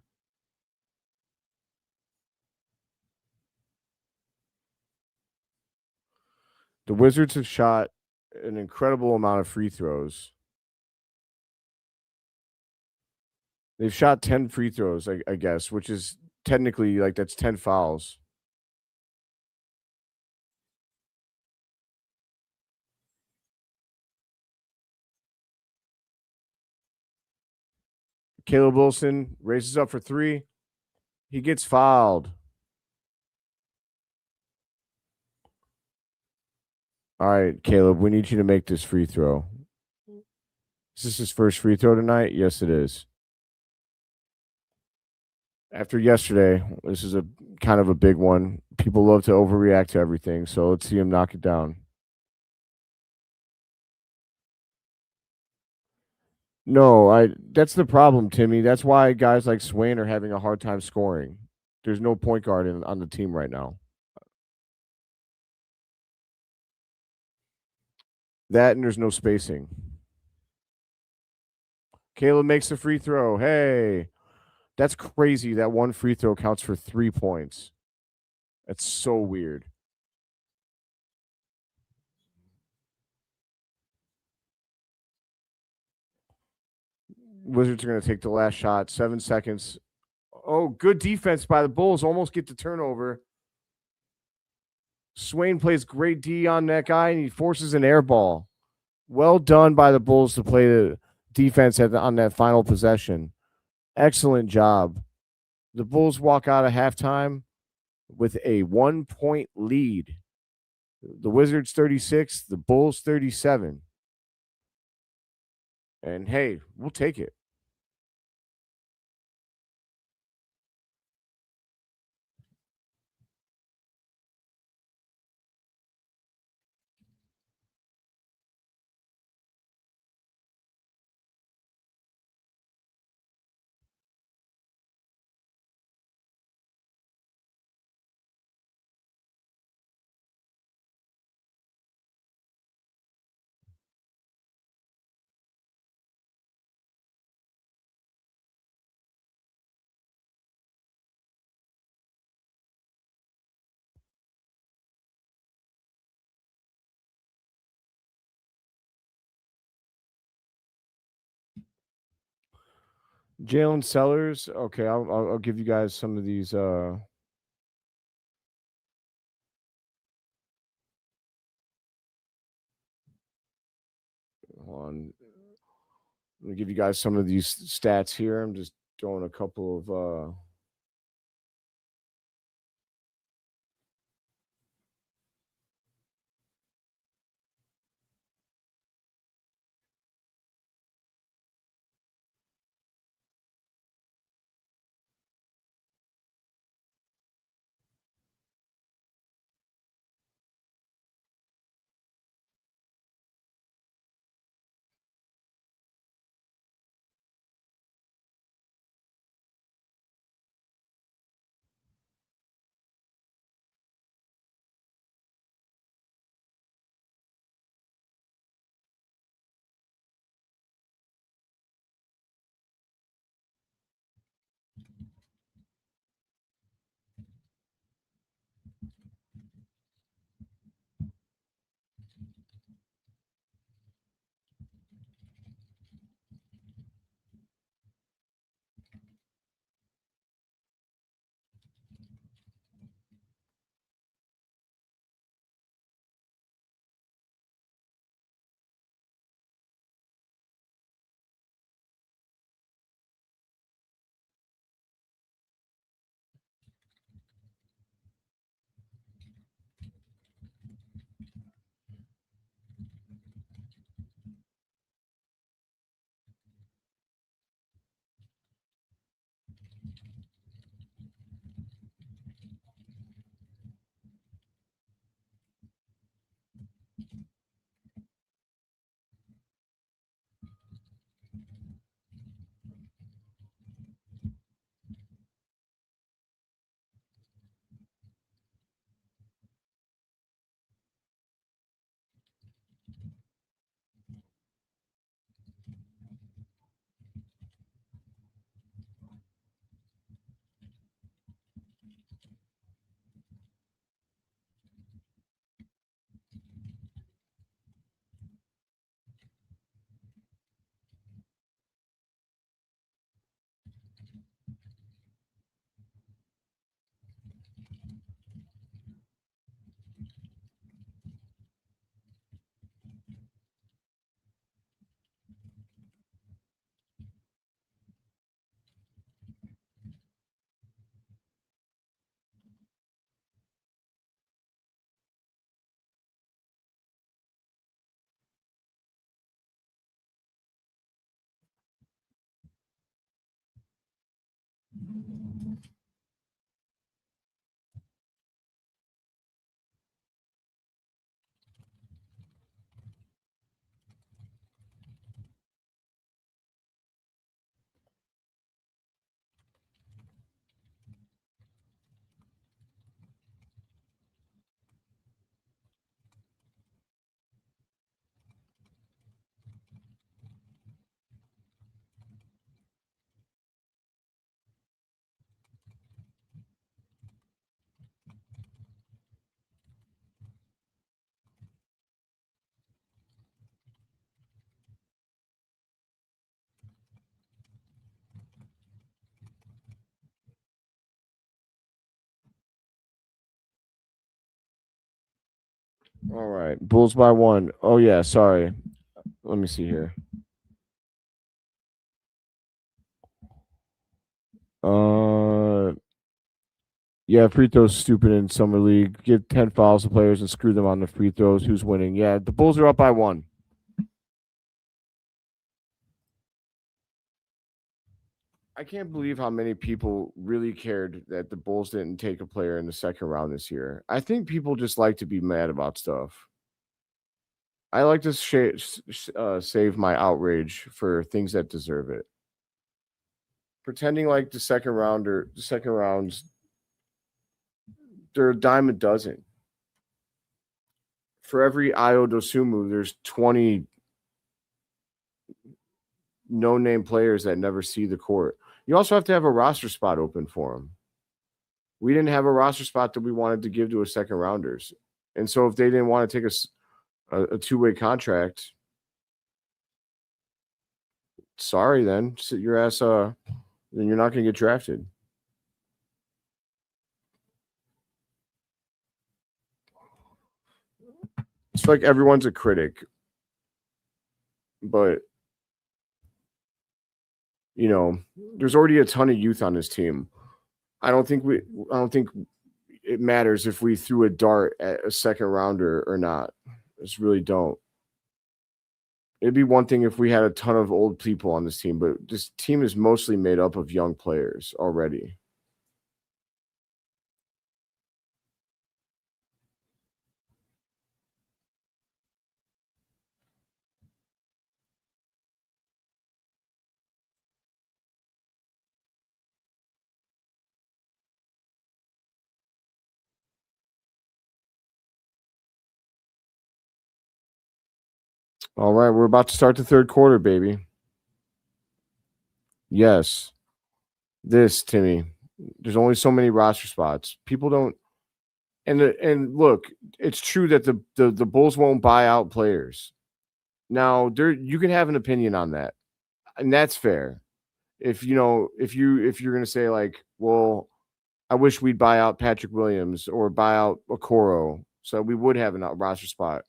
The Wizards have shot an incredible amount of free throws. They've shot 10 free throws, I guess, which is technically like that's 10 fouls. Caleb Wilson raises up for 3. He gets fouled. All right, Caleb, we need you to make this free throw. Is this his first free throw tonight? Yes, it is. After yesterday, this is a kind of a big one. People love to overreact to everything, so let's see him knock it down. No, that's the problem, Timmy. That's why guys like Swain are having a hard time scoring. There's no point guard on the team right now. That and there's no spacing. Caleb makes the free throw. Hey, that's crazy. That one free throw counts for 3 points. That's so weird. Wizards are going to take the last shot. 7 seconds. Oh, good defense by the Bulls. Almost get the turnover. Swain plays great D on that guy, and he forces an air ball. Well done by the Bulls to play the defense on that final possession. Excellent job. The Bulls walk out of halftime with a 1-point lead. The Wizards 36, the Bulls 37. And hey, we'll take it. Jalen Sellers. Okay, I'll give you guys some of these. Hold on. Let me give you guys some of these stats here. I'm just throwing a couple of. All right, Bulls by 1. Oh yeah, sorry. Let me see here. Uh, yeah, free throws stupid in summer league. Give 10 fouls to players and screw them on the free throws. Who's winning? Yeah, the Bulls are up by 1. I can't believe how many people really cared that the Bulls didn't take a player in the second round this year. I think people just like to be mad about stuff. I like to save my outrage for things that deserve it. Pretending like the second rounds, they're a dime a dozen. For every Io Dosumu, there's 20 no name players that never see the court. You also have to have a roster spot open for them. We didn't have a roster spot that we wanted to give to a second rounders. And so if they didn't want to take a two-way contract, sorry then. Sit your ass then you're not going to get drafted. It's like everyone's a critic. But there's already a ton of youth on this team. I don't think it matters if we threw a dart at a second rounder or not. I just really don't. It'd be one thing if we had a ton of old people on this team, but this team is mostly made up of young players already. All right, we're about to start the third quarter, baby. Yes. Timmy. There's only so many roster spots. People don't and look, it's true that the Bulls won't buy out players. Now, you can have an opinion on that. And that's fair. If you're going to say like, well, I wish we'd buy out Patrick Williams or buy out Okoro so we would have a roster spot.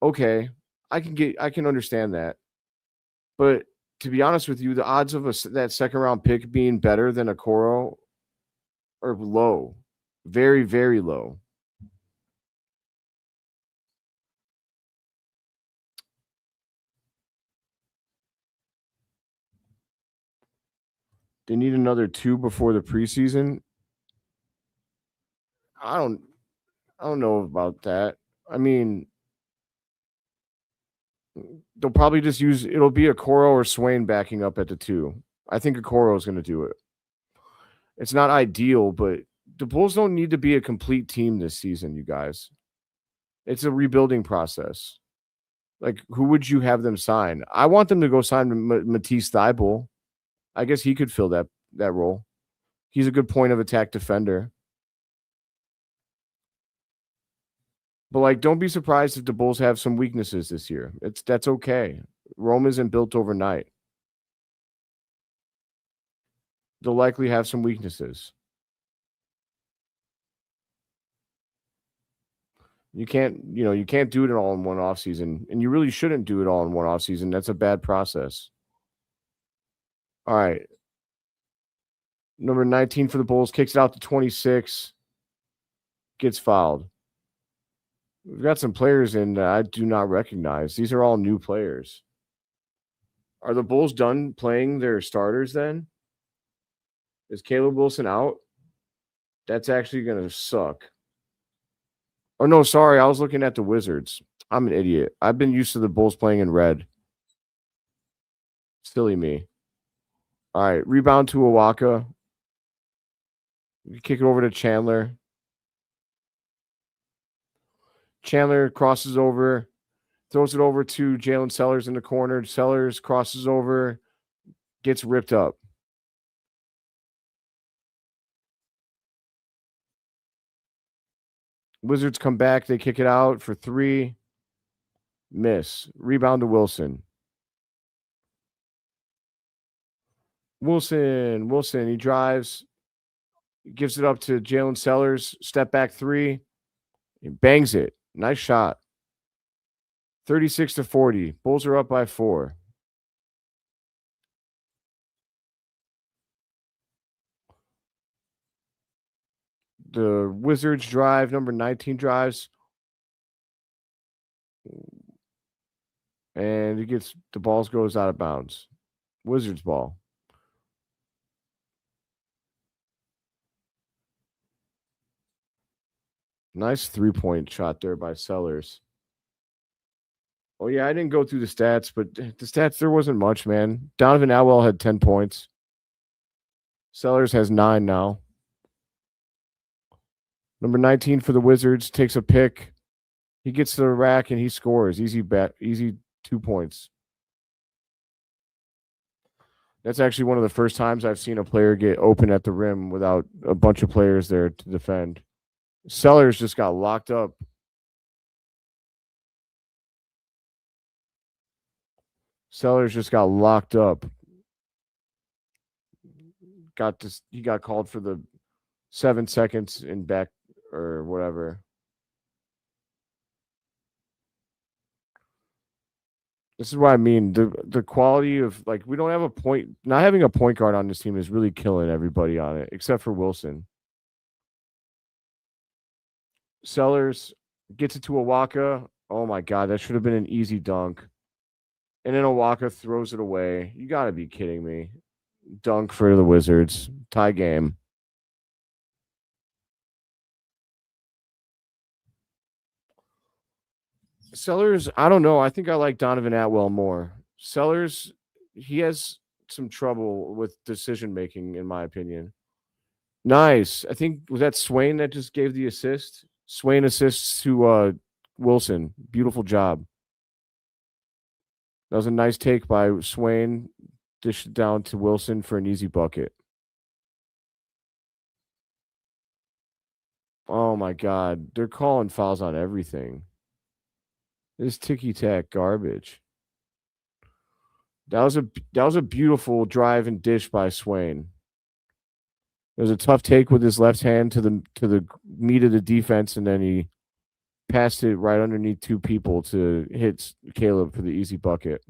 Okay, I can understand that. But to be honest with you, the odds of that second round pick being better than Okoro are low. Very, very low. They need another 2 before the preseason. I don't know about that. I mean, they'll probably just it'll be Okoro or Swain backing up at the 2. I think Okoro is going to do it. It's not ideal, but the Bulls don't need to be a complete team this season, you guys. It's a rebuilding process. Like, who would you have them sign? I want them to go sign Matisse Thybulle. I guess he could fill that role. He's a good point of attack defender. But like, don't be surprised if the Bulls have some weaknesses this year. That's okay. Rome isn't built overnight. They'll likely have some weaknesses. You can't do it all in one offseason, and you really shouldn't do it all in one offseason. That's a bad process. All right. Number 19 for the Bulls kicks it out to 26. Gets fouled. We've got some players in that I do not recognize. These are all new players. Are the Bulls done playing their starters then? Is Caleb Wilson out? That's actually going to suck. Oh, no, sorry. I was looking at the Wizards. I'm an idiot. I've been used to the Bulls playing in red. Silly me. All right. Rebound to Awaka. Kick it over to Chandler. Chandler crosses over. Throws it over to Jalen Sellers in the corner. Sellers crosses over. Gets ripped up. Wizards come back. They kick it out for 3. Miss. Rebound to Wilson. Wilson. He drives. Gives it up to Jalen Sellers. Step back 3. He bangs it. Nice shot. 36-40. Bulls are up by 4. The Wizards drive. Number 19 drives. And the ball goes out of bounds. Wizards ball. Nice 3-point shot there by Sellers. Oh, yeah, I didn't go through the stats, but the stats, there wasn't much, man. Donovan Atwell had 10 points. Sellers has 9 now. Number 19 for the Wizards takes a pick. He gets to the rack and he scores. Easy 2 points. That's actually one of the first times I've seen a player get open at the rim without a bunch of players there to defend. Sellers just got locked up. Sellers just got locked up. He got called for the 7 seconds in back or whatever. This is what I mean. The quality of like we don't have a point. Not having a point guard on this team is really killing everybody on it, except for Wilson. Sellers gets it to Awaka. Oh my god, that should have been an easy dunk. And then Awaka throws it away. You got to be kidding me. Dunk for the Wizards. Tie game. Sellers, I don't know. I think I like Donovan Atwell more. Sellers, he has some trouble with decision making, in my opinion. Nice. I think was that Swain that just gave the assist. Swain assists to Wilson. Beautiful job. That was a nice take by Swain. Dish it down to Wilson for an easy bucket. Oh my god, they're calling fouls on everything. This ticky tack garbage. That was a beautiful drive and dish by Swain. It was a tough take with his left hand to the meat of the defense, and then he passed it right underneath two people to hit Caleb for the easy bucket.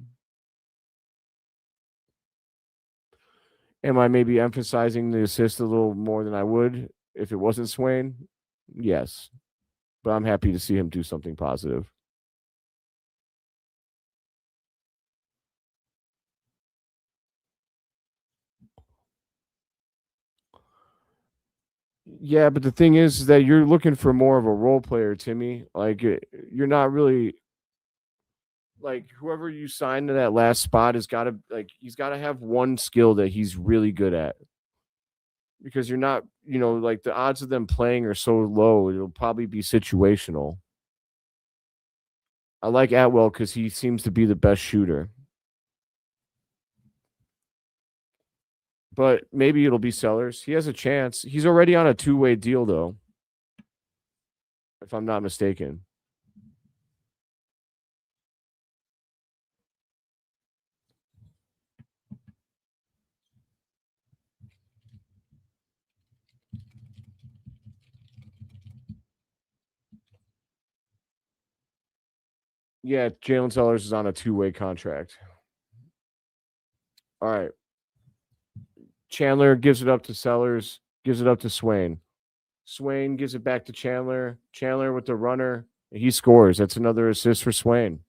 Am I maybe emphasizing the assist a little more than I would if it wasn't Swain? Yes, but I'm happy to see him do something positive. Yeah, but the thing is that you're looking for more of a role player, Timmy. Like you're not really like whoever you sign to that last spot has got to like he's got to have one skill that he's really good at. Because you're not, like the odds of them playing are so low, it'll probably be situational. I like Atwell because he seems to be the best shooter. But maybe it'll be Sellers. He has a chance. He's already on a two-way deal, though, if I'm not mistaken. Yeah, Jalen Sellers is on a two-way contract. All right. Chandler gives it up to Sellers, gives it up to Swain. Swain gives it back to Chandler. Chandler with the runner. He scores. That's another assist for Swain.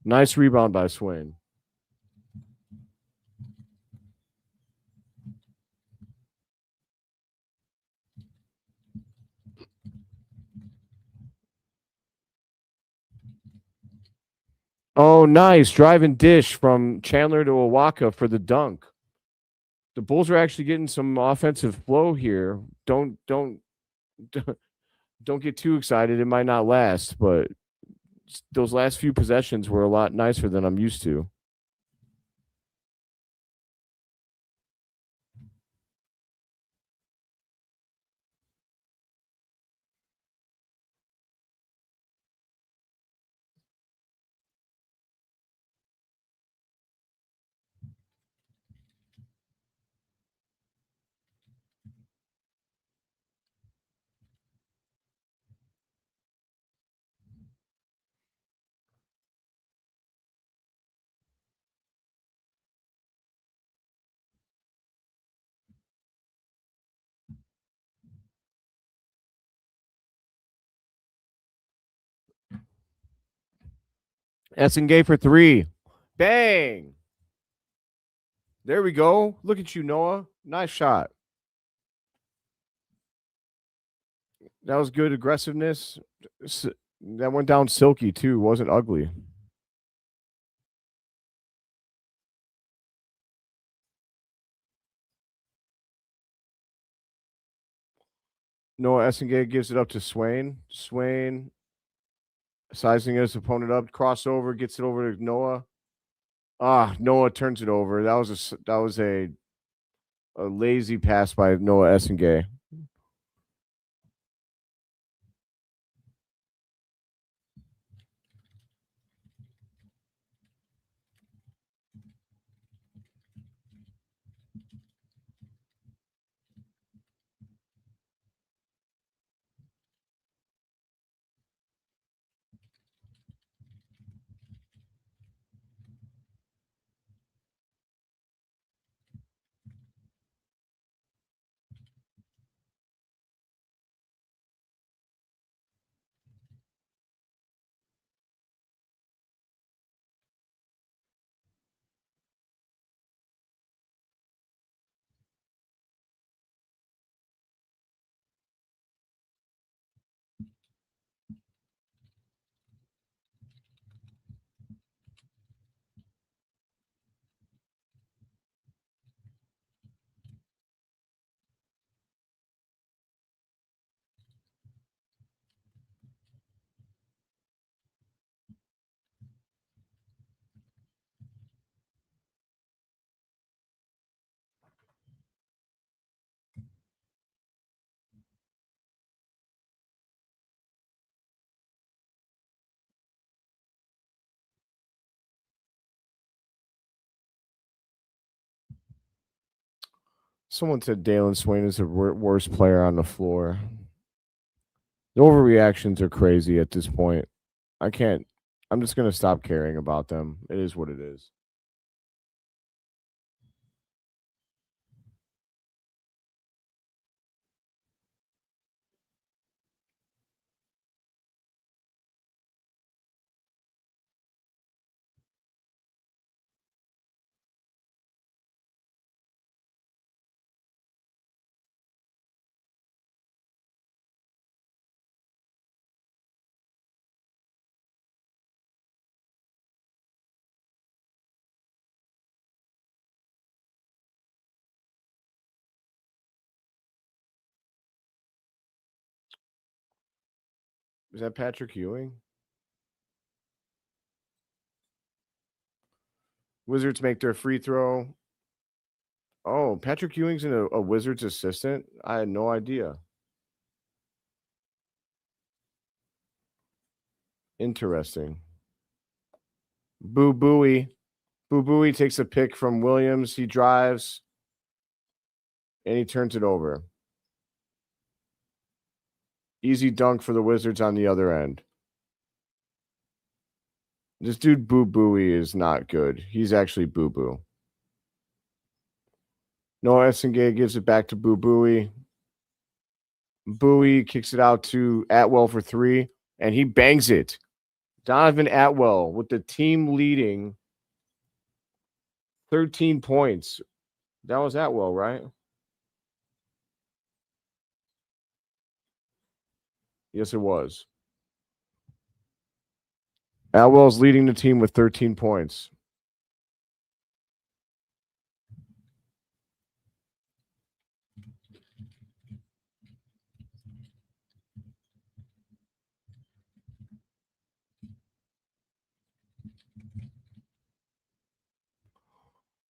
Nice rebound by Swain. Oh, nice. Drive and dish from Chandler to Awaka for the dunk. The Bulls are actually getting some offensive flow here. Don't don't get too excited. It might not last, but those last few possessions were a lot nicer than I'm used to. Essengue for three. Bang. There we go. Look at you, Noah. Nice shot. That was good aggressiveness. That went down silky too. Wasn't ugly. Noah Essengue gives it up to Swain. Swain sizing his opponent up, crossover, gets it over to Noah. Noah turns it over. That was a lazy pass by Noa Essengue. Someone said Dailyn Swain is the worst player on the floor. The overreactions are crazy at this point. I can't. I'm just gonna stop caring about them. It is what it is. Is that Patrick Ewing? Wizards make their free throw. Oh, Patrick Ewing's a Wizards assistant. I had no idea. Interesting. Boo Booey. Boo Booey takes a pick from Williams. He drives and he turns it over. Easy dunk for the Wizards on the other end. This dude Boo Booey is not good. He's actually Boo Boo. Noa Essengue gives it back to Boo Booey. Bowie kicks it out to Atwell for three, and he bangs it. Donovan Atwell with the team leading 13 points. That was Atwell, right? Yes, it was. Atwell's leading the team with 13 points.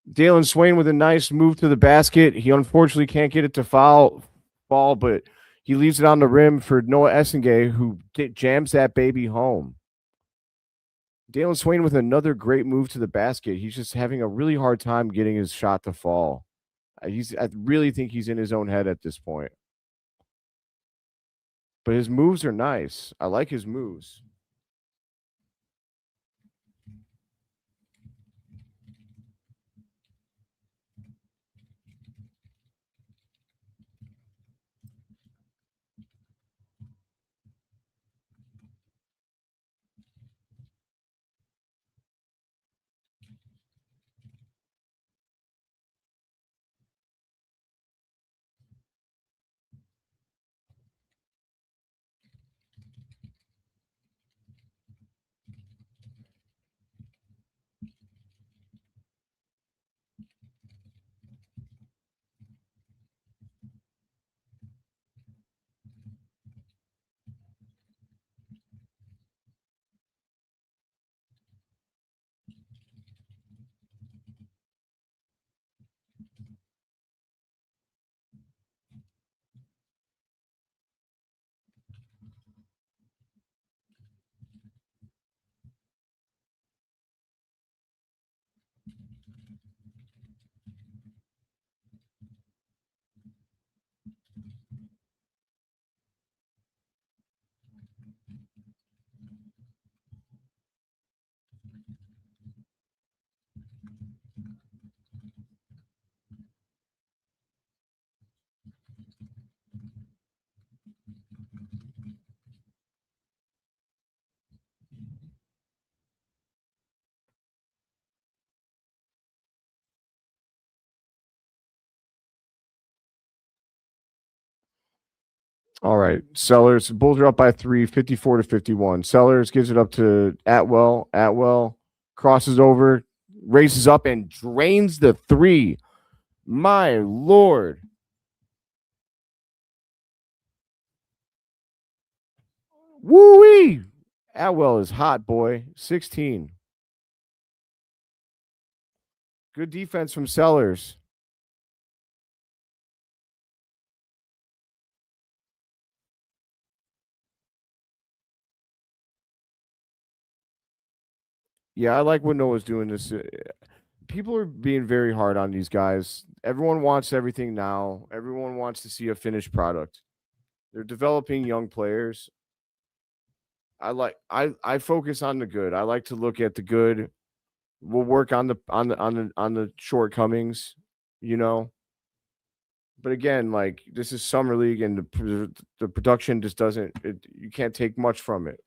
Dailyn Swain with a nice move to the basket. He unfortunately can't get it to fall, but he leaves it on the rim for Noa Essengue, who jams that baby home. Dailyn Swain with another great move to the basket. He's just having a really hard time getting his shot to fall. I really think he's in his own head at this point. But his moves are nice. I like his moves. All right. Sellers, Bulls are up by 3, 54-51. Sellers gives it up to Atwell. Atwell crosses over, races up, and drains the three. My Lord. Woo-wee. Atwell is hot, boy. 16. Good defense from Sellers. Yeah, I like what Noah's doing this. People are being very hard on these guys. Everyone wants everything now. Everyone wants to see a finished product. They're developing young players. I focus on the good. I like to look at the good. We'll work on the shortcomings, you know. But again, like this is summer league, and the production just doesn't. You can't take much from it.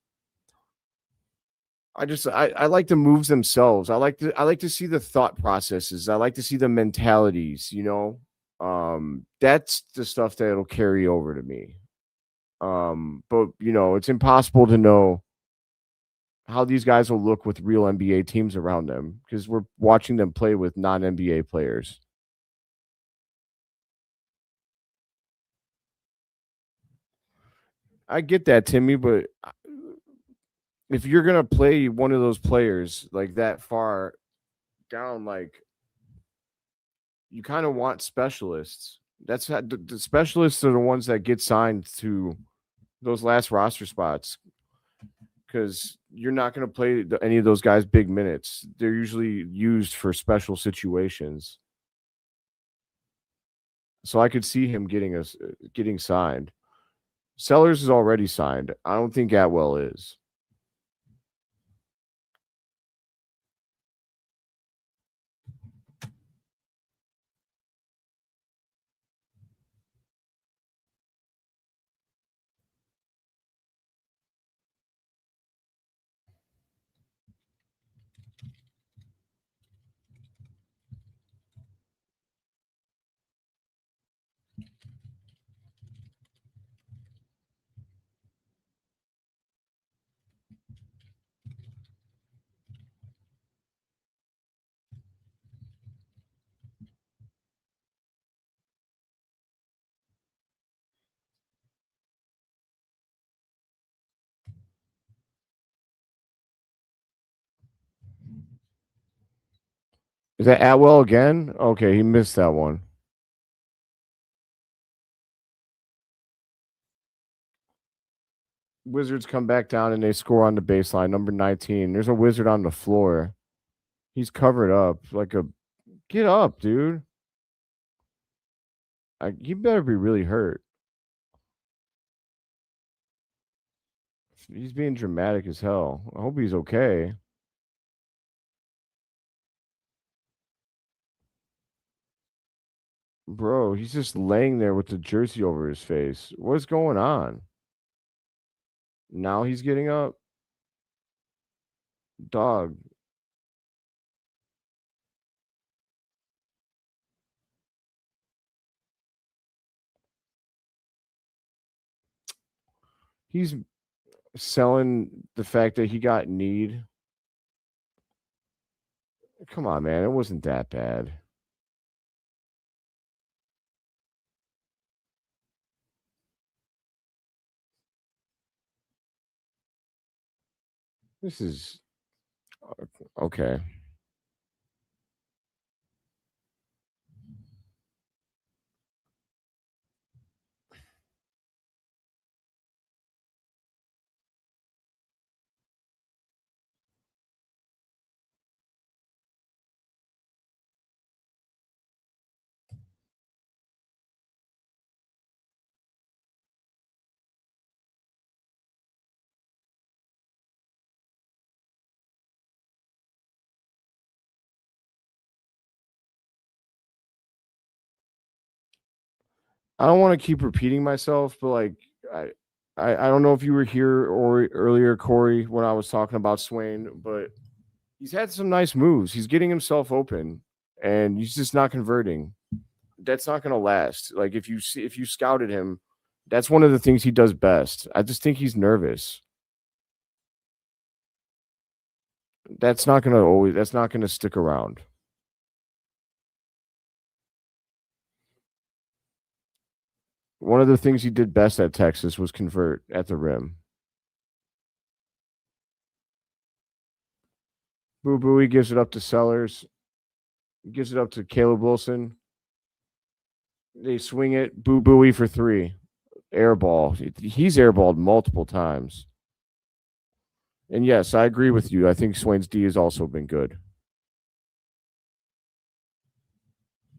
I like the moves themselves. I like to see the thought processes. I like to see the mentalities. You know, that's the stuff that'll carry over to me. But you know, it's impossible to know how these guys will look with real NBA teams around them because we're watching them play with non NBA players. I get that, Timmy, but if you're gonna play one of those players like that far down, like you kind of want specialists. That's how, the specialists are the ones that get signed to those last roster spots because you're not going to play any of those guys big minutes. They're usually used for special situations. So I could see him getting signed. Sellers is already signed. I don't think Atwell is. Is that Atwell again? Okay, he missed that one. Wizards come back down and they score on the baseline. Number 19. There's a wizard on the floor. He's covered up like a get up, dude. He better be really hurt. He's being dramatic as hell. I hope he's okay. Bro, he's just laying there with the jersey over his face. What's going on? Now he's getting up. Dog. He's selling the fact that he got need. Come on, man. It wasn't that bad. This is okay. I don't want to keep repeating myself, but like I, I don't know if you were here or earlier, Corey, when I was talking about Swain, but he's had some nice moves. He's getting himself open, and he's just not converting. That's not going to last. Like if you scouted him, that's one of the things he does best. I just think he's nervous. That's not going to stick around. One of the things he did best at Texas was convert at the rim. Boo Booey gives it up to Sellers, gives it up to Caleb Wilson. They swing it, Boo Booey for three. Airball. He's airballed multiple times. And yes, I agree with you. I think Swain's D has also been good.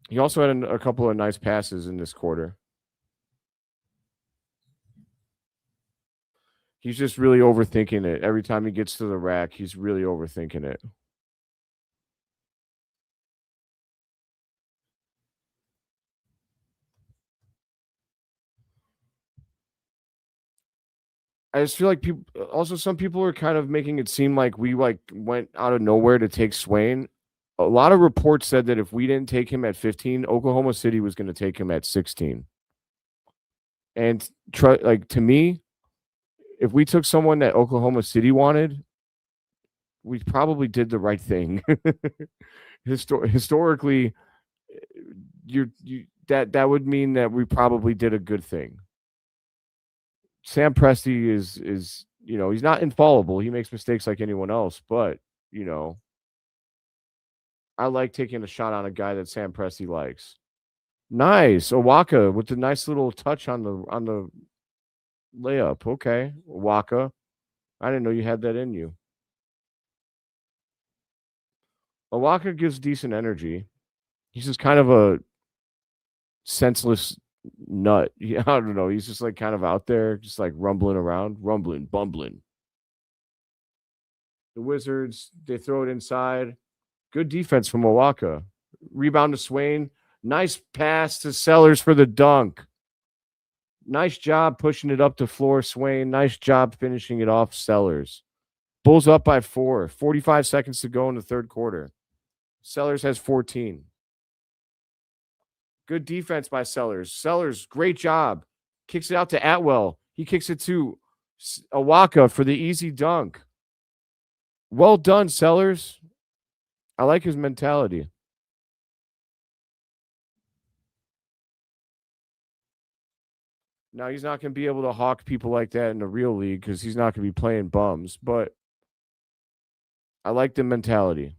He also had a couple of nice passes in this quarter. He's just really overthinking it. Every time he gets to the rack, he's really overthinking it. I just feel like people also some people are kind of making it seem like we like went out of nowhere to take Swain. A lot of reports said that if we didn't take him at 15, Oklahoma City was going to take him at 16. And like to me, if we took someone that Oklahoma City wanted, we probably did the right thing. Historically, you that would mean that we probably did a good thing. Sam Presti is he's not infallible. He makes mistakes like anyone else, but you know I like taking a shot on a guy that Sam Presti likes. Nice, Owaka with the nice little touch on the layup. Okay, Owaka, I didn't know you had that in you. Owaka gives decent energy. He's just kind of a senseless nut. Yeah, I don't know. He's just like kind of out there, just like rumbling around, rumbling, bumbling. The Wizards, they throw it inside. Good defense from Owaka. Rebound to Swain. Nice pass to Sellers for the dunk. Nice job pushing it up the floor, Swain. Nice job finishing it off, Sellers. Bulls up by 4. 45 seconds to go in the third quarter. Sellers has 14. Good defense by Sellers. Sellers, great job. Kicks it out to Atwell. He kicks it to Owaka for the easy dunk. Well done, Sellers. I like his mentality. Now he's not going to be able to hawk people like that in the real league because he's not going to be playing bums. But I like the mentality.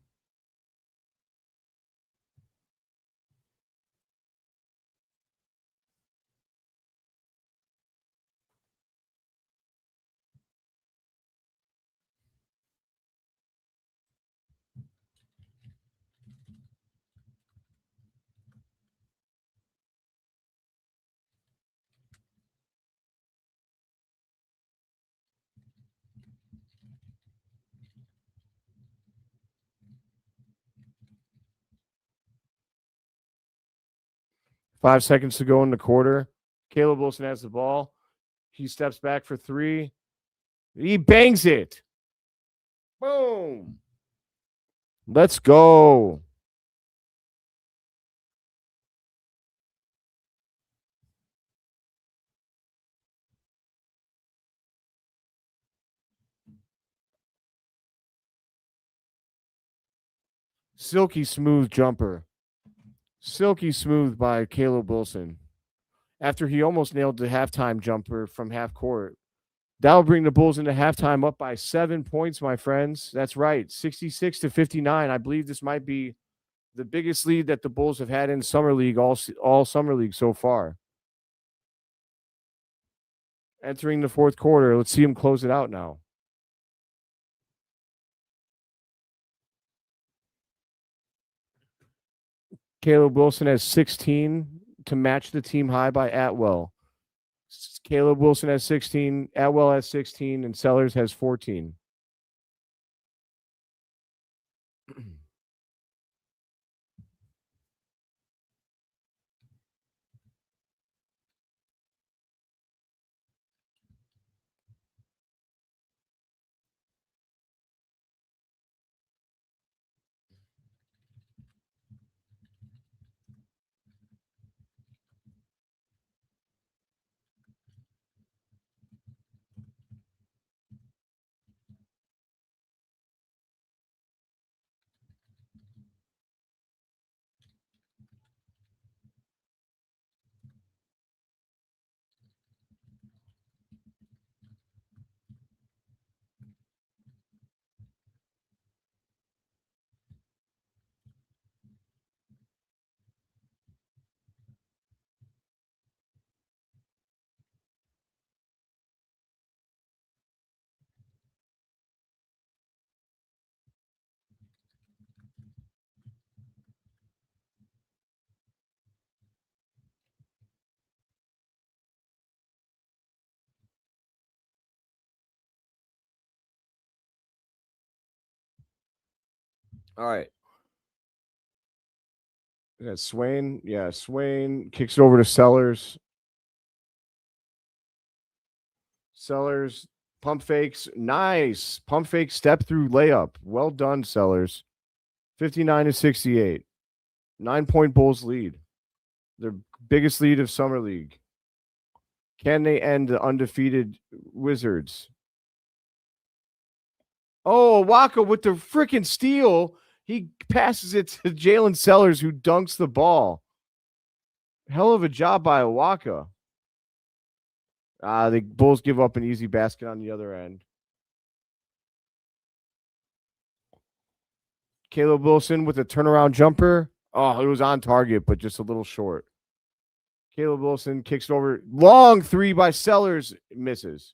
5 seconds to go in the quarter. Caleb Wilson has the ball. He steps back for three. He bangs it. Boom. Let's go. Silky smooth jumper. Silky smooth by Caleb Wilson. After he almost nailed the halftime jumper from half court. That'll bring the Bulls into halftime up by 7 points, my friends. That's right. 66-59. I believe this might be the biggest lead that the Bulls have had in summer league all summer league so far. Entering the fourth quarter, let's see him close it out now. Caleb Wilson has 16 to match the team high by Atwell. Caleb Wilson has 16, Atwell has 16, and Sellers has 14. All right. We got Swain. Yeah, Swain kicks it over to Sellers. Sellers pump fakes. Nice. Pump fake step through layup. Well done, Sellers. 59-68. 9-point Bulls lead. Their biggest lead of Summer League. Can they end the undefeated Wizards? Oh, Waka with the freaking steal. He passes it to Jalen Sellers, who dunks the ball. Hell of a job by Waka. The Bulls give up an easy basket on the other end. Caleb Wilson with a turnaround jumper. Oh, it was on target, but just a little short. Caleb Wilson kicks it over. Long three by Sellers. Misses.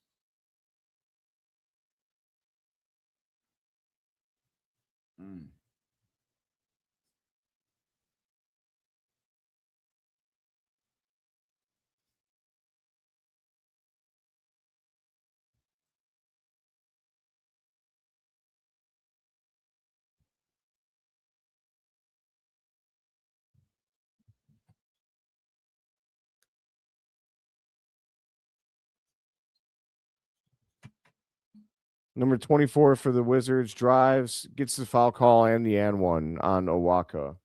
Number 24 for the Wizards drives, gets the foul call and the and one on Owaka.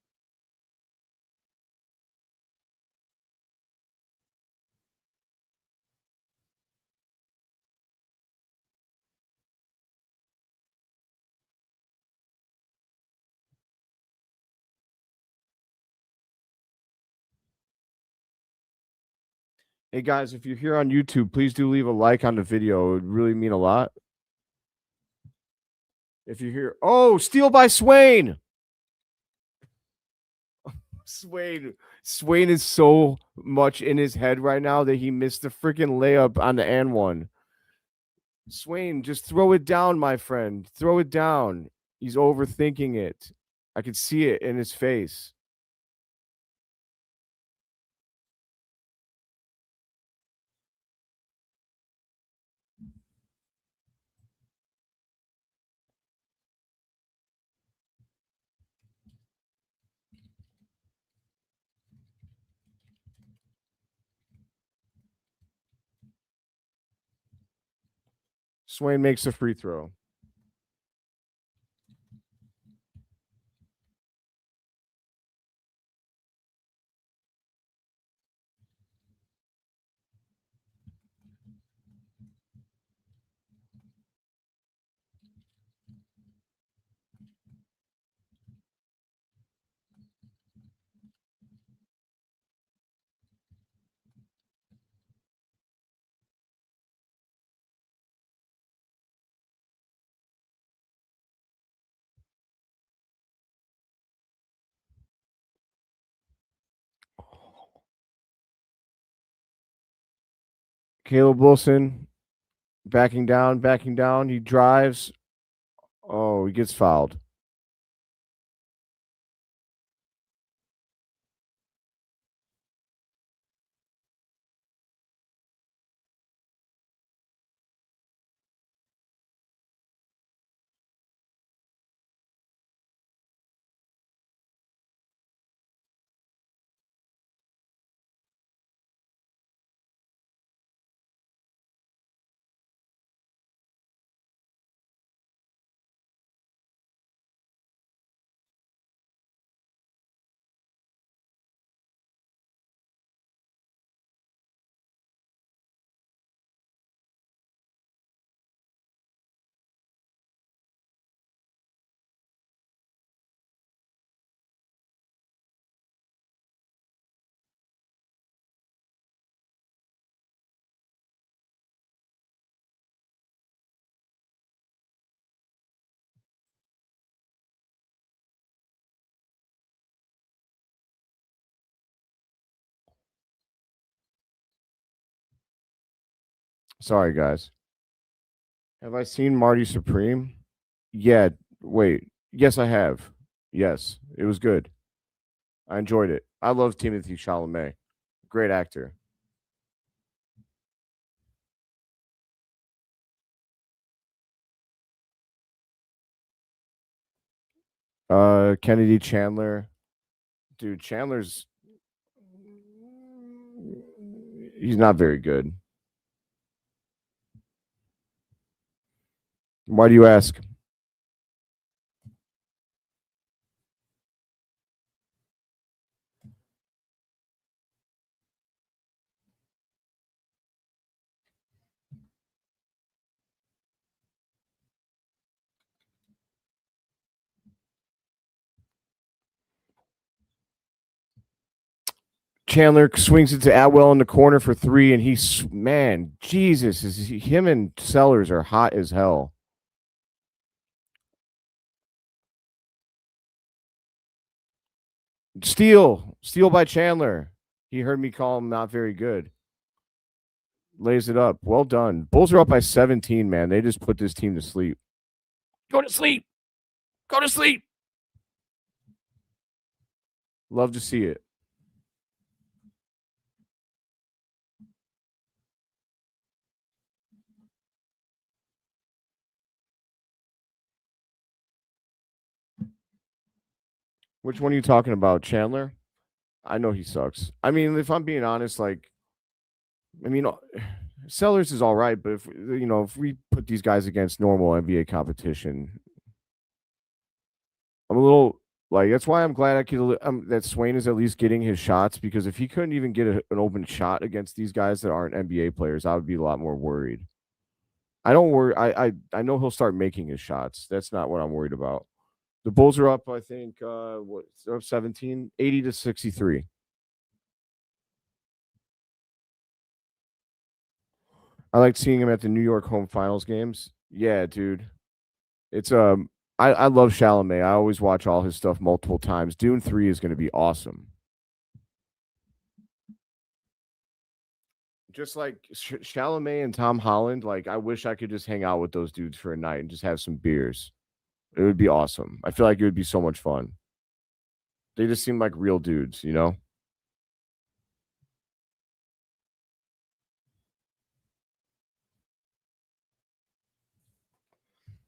Hey guys, if you're here on YouTube, please do leave a like on the video. It would really mean a lot. If you're here, oh, steal by Swain. Swain is so much in his head right now that he missed the freaking layup on the and one. Swain, just throw it down, my friend. Throw it down. He's overthinking it. I could see it in his face. Swain makes a free throw. Caleb Wilson backing down. He drives. Oh, he gets fouled. Sorry, guys. Have I seen Marty Supreme? Yeah. Wait. Yes, I have. Yes, it was good. I enjoyed it. I love Timothy Chalamet. Great actor. Kennedy Chandler. Dude, he's not very good. Why do you ask? Chandler swings it to Atwell in the corner for 3, and man, Jesus, him and Sellers are hot as hell. Steal by Chandler. He heard me call him not very good. Lays it up. Well done. Bulls are up by 17, man. They just put this team to sleep. Go to sleep. Go to sleep. Love to see it. Which one are you talking about, Chandler? I know he sucks. I mean, if I'm being honest, like, I mean, Sellers is all right, but if we put these guys against normal NBA competition, I'm a little like that's why I'm glad that Swain is at least getting his shots because if he couldn't even get an open shot against these guys that aren't NBA players, I would be a lot more worried. I don't worry. I know he'll start making his shots. That's not what I'm worried about. The Bulls are up, I think, they're up 17, 80 to 63. I like seeing him at the New York home finals games. Yeah, dude. It's I love Chalamet. I always watch all his stuff multiple times. Dune 3 is going to be awesome. Just like Chalamet and Tom Holland, like I wish I could just hang out with those dudes for a night and just have some beers. It would be awesome. I feel like it would be so much fun. They just seem like real dudes, you know?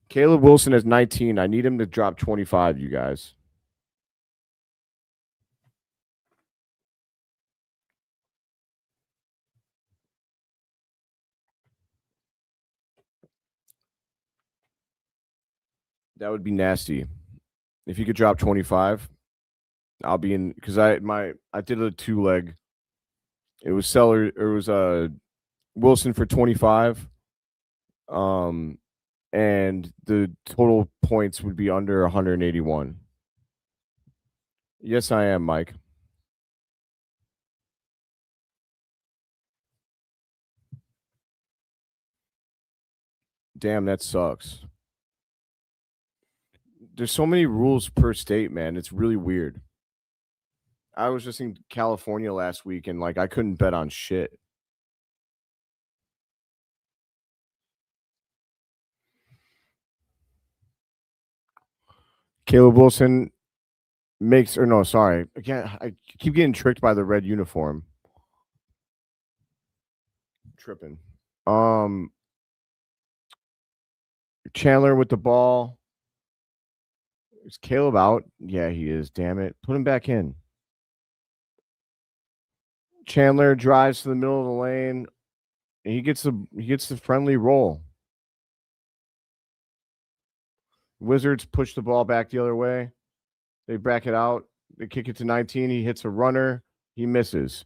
Caleb Wilson is 19. I need him to drop 25, you guys. That would be nasty. If he could drop 25, I'll be in because I did a 2-leg. It was Wilson for 25. Um and the total points would be under 181. Yes, I am, Mike. Damn, that sucks. There's so many rules per state, man. It's really weird. I was just in California last week and like I couldn't bet on shit. Caleb Wilson makes or no, sorry. Again, I keep getting tricked by the red uniform. Tripping. Um Chandler with the ball. Is Caleb out? Yeah, he is. Damn it. Put him back in. Chandler drives to the middle of the lane. And he gets the friendly roll. Wizards push the ball back the other way. They back it out. They kick it to 19. He hits a runner. He misses.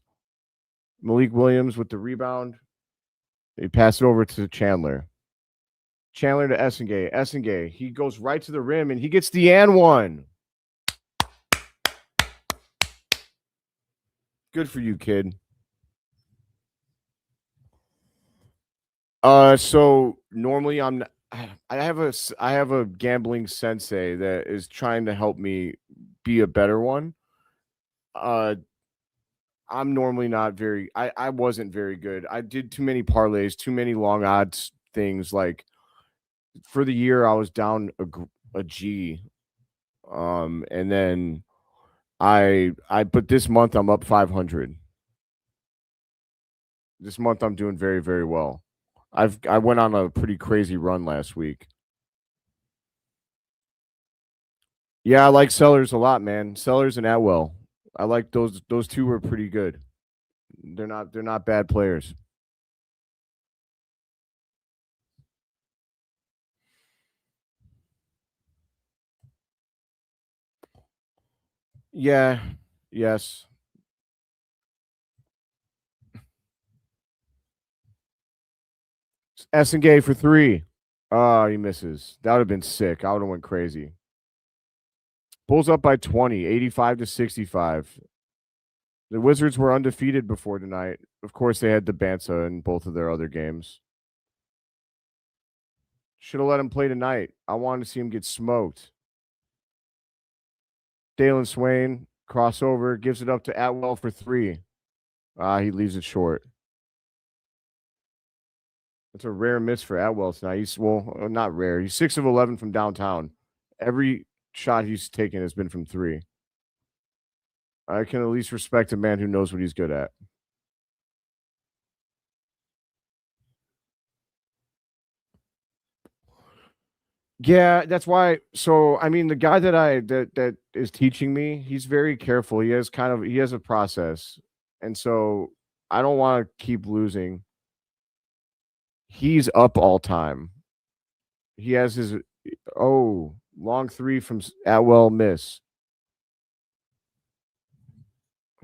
Malik Williams with the rebound. They pass it over to Chandler. Chandler to Essengue. Essengue. He goes right to the rim and he gets the and one. Good for you, kid. So normally I have a gambling sensei that is trying to help me be a better one. Uh I'm normally not very I wasn't very good. I did too many parlays, too many long odds things like for the year I was down a G. And then but this month I'm up 500. This month I'm doing very very well. I went on a pretty crazy run last week. Yeah, I like Sellers a lot, man. Sellers and Atwell. I like those two were pretty good. They're not bad players. Yeah. Yes. Essengue for 3. Oh, he misses. That would have been sick. I would have went crazy. Bulls up by 20, 85-65. The Wizards were undefeated before tonight. Of course, they had the Bansa in both of their other games. Should have let him play tonight. I wanted to see him get smoked. Dailyn Swain, crossover, gives it up to Atwell for 3. He leaves it short. It's a rare miss for Atwell tonight. Not rare. He's 6 of 11 from downtown. Every shot he's taken has been from 3. I can at least respect a man who knows what he's good at. Yeah, that's why. So, I mean, the guy that is teaching me, he's very careful. He has a process, and so I don't want to keep losing. He's up all time. He has his long 3 from Atwell miss.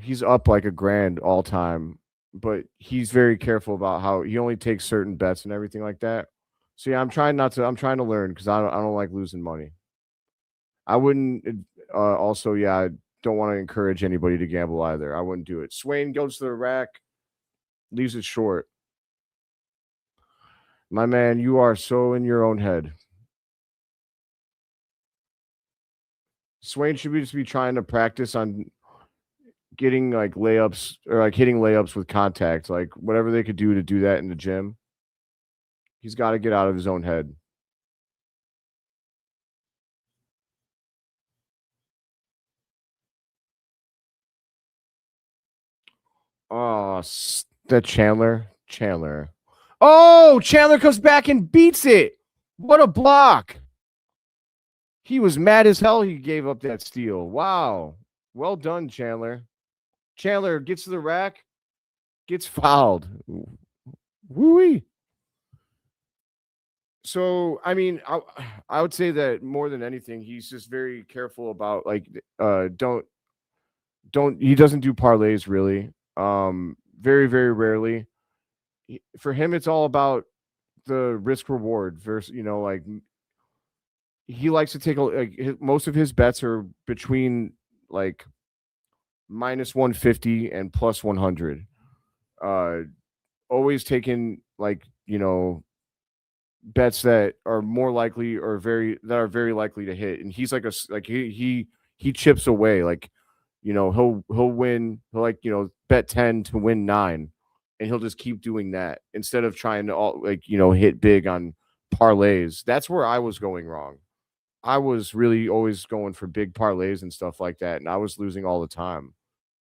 He's up like a grand all time, but he's very careful about how he only takes certain bets and everything like that. So yeah, I'm trying to learn because I don't like losing money. I wouldn't. Also, yeah, I don't want to encourage anybody to gamble either. I wouldn't do it. Swain goes to the rack, leaves it short. My man, you are so in your own head. Swain should just be trying to practice on getting like layups or like hitting layups with contact, like whatever they could do to do that in the gym. He's got to get out of his own head. Oh, that Chandler. Oh, Chandler comes back and beats it. What a block. He was mad as hell he gave up that steal. Wow. Well done, Chandler. Chandler gets to the rack, gets fouled. Woo-wee. So, I mean, I would say that more than anything, he's just very careful about like don't he doesn't do parlays really. Very, very rarely. For him, it's all about the risk reward versus, like he likes to take most of his bets are between like minus 150 and plus 100. Uh, Always taking like, bets that are more likely or very likely to hit. And he's like he chips away. Like, he'll win, he'll like, bet 10 to win 9. And he'll just keep doing that instead of trying to hit big on parlays. That's where I was going wrong. I was really always going for big parlays and stuff like that, and I was losing all the time.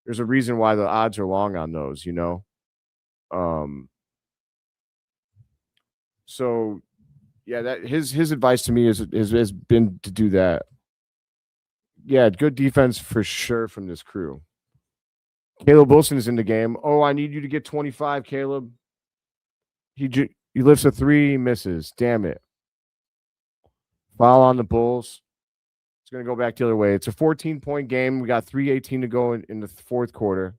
There's a reason why the odds are long on those. Um, so yeah, that his advice to me has been to do that. Yeah, good defense for sure from this crew. Caleb Wilson is in the game. Oh, I need you to get 25, Caleb. He lifts a 3, misses. Damn it. Foul on the Bulls. It's going to go back the other way. It's a 14-point game. We got 3:18 to go in the fourth quarter.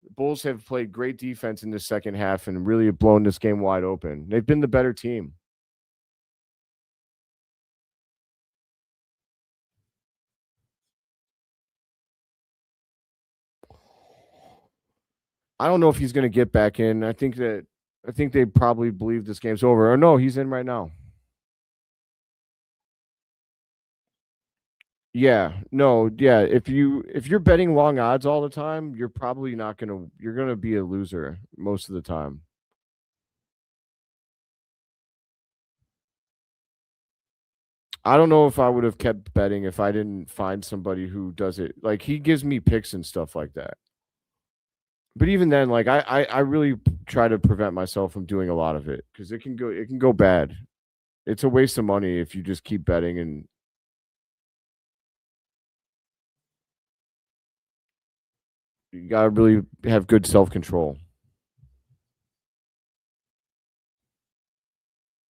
The Bulls have played great defense in the second half and really have blown this game wide open. They've been the better team. I don't know if he's going to get back in. I think they probably believe this game's over. Or no, he's in right now. Yeah, no, yeah. If you're betting long odds all the time, you're gonna be a loser most of the time. I don't know if I would have kept betting if I didn't find somebody who does it. Like he gives me picks and stuff like that. But even then, like I really try to prevent myself from doing a lot of it because it can go bad. It's a waste of money if you just keep betting and You got to really have good self-control.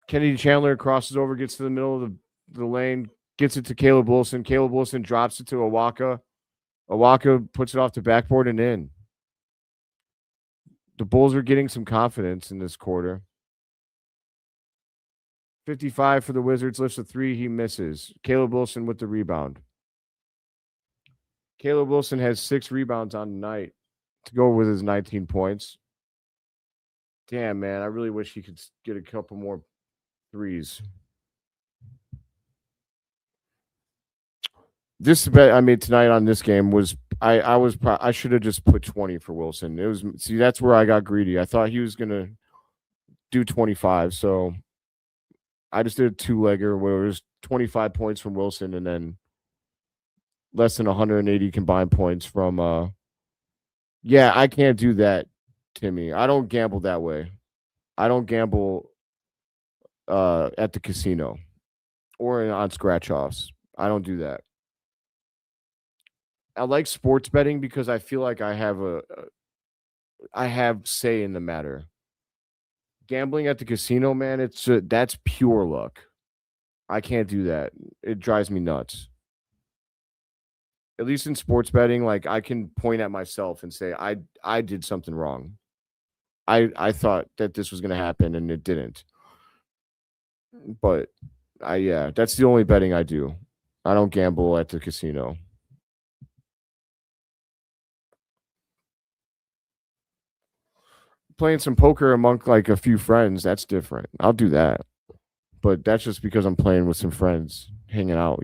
Kennedy Chandler crosses over, gets to the middle of the lane, gets it to Caleb Wilson. Caleb Wilson drops it to Awaka. Awaka puts it off the backboard and in. The Bulls are getting some confidence in this quarter. 55 for the Wizards, lifts a three, he misses. Caleb Wilson with the rebound. Caleb Wilson has 6 rebounds on the night to go with his 19 points. Damn, man, I really wish he could get a couple more threes. This bet I made tonight on this game was I should have just put 20 for Wilson. It was see that's where I got greedy. I thought he was gonna do 25, so I just did a 2-legger where it was 25 points from Wilson and then less than 180 combined points from yeah, I can't do that, Timmy. I don't gamble that way. I don't gamble at the casino or on scratch offs. I don't do that. I like sports betting because I feel like I have say in the matter. Gambling at the casino, man, that's pure luck. I can't do that. It drives me nuts. At least in sports betting, like I can point at myself and say I did something wrong. I thought that this was going to happen and it didn't. But yeah, that's the only betting I do. I don't gamble at the casino. Playing some poker among like a few friends, that's different. I'll do that. But that's just because I'm playing with some friends, hanging out.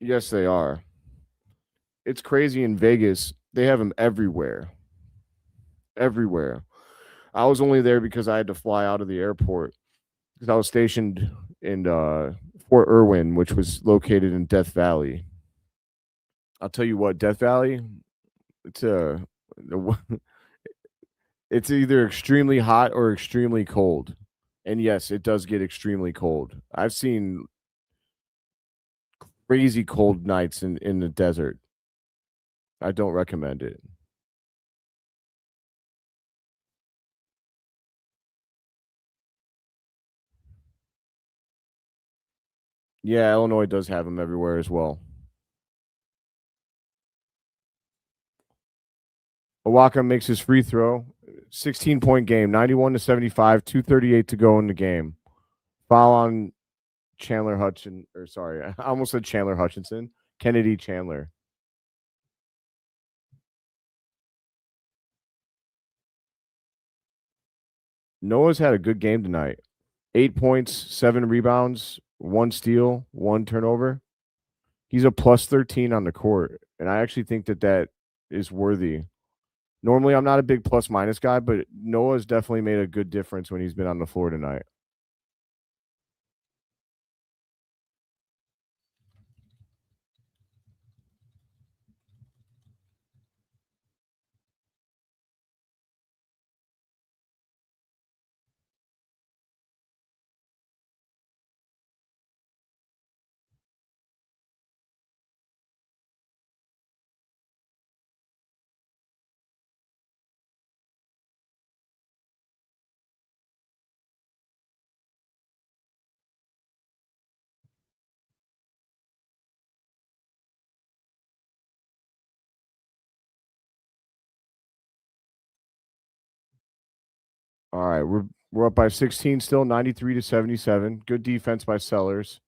Yes, they are. It's crazy in Vegas. They have them everywhere. Everywhere. I was only there because I had to fly out of the airport because I was stationed in Fort Irwin, which was located in Death Valley. I'll tell you what, Death Valley, it's a it's either extremely hot or extremely cold. And yes, it does get extremely cold. I've seen crazy cold nights in the desert. I don't recommend it. Yeah, Illinois does have them everywhere as well. Awaka makes his free throw. 16-point game, 91-75, 2:38 to go in the game. Foul on Chandler Hutchinson, or sorry, I almost said Chandler Hutchinson. Kennedy Chandler. Noah's had a good game tonight. 8 points, 7 rebounds, 1 steal, 1 turnover. He's a plus 13 on the court, and I actually think that is worthy. Normally, I'm not a big plus minus guy, but Noah's definitely made a good difference when he's been on the floor tonight. All right, we're up by 16 still, 93-77. Good defense by Sellers.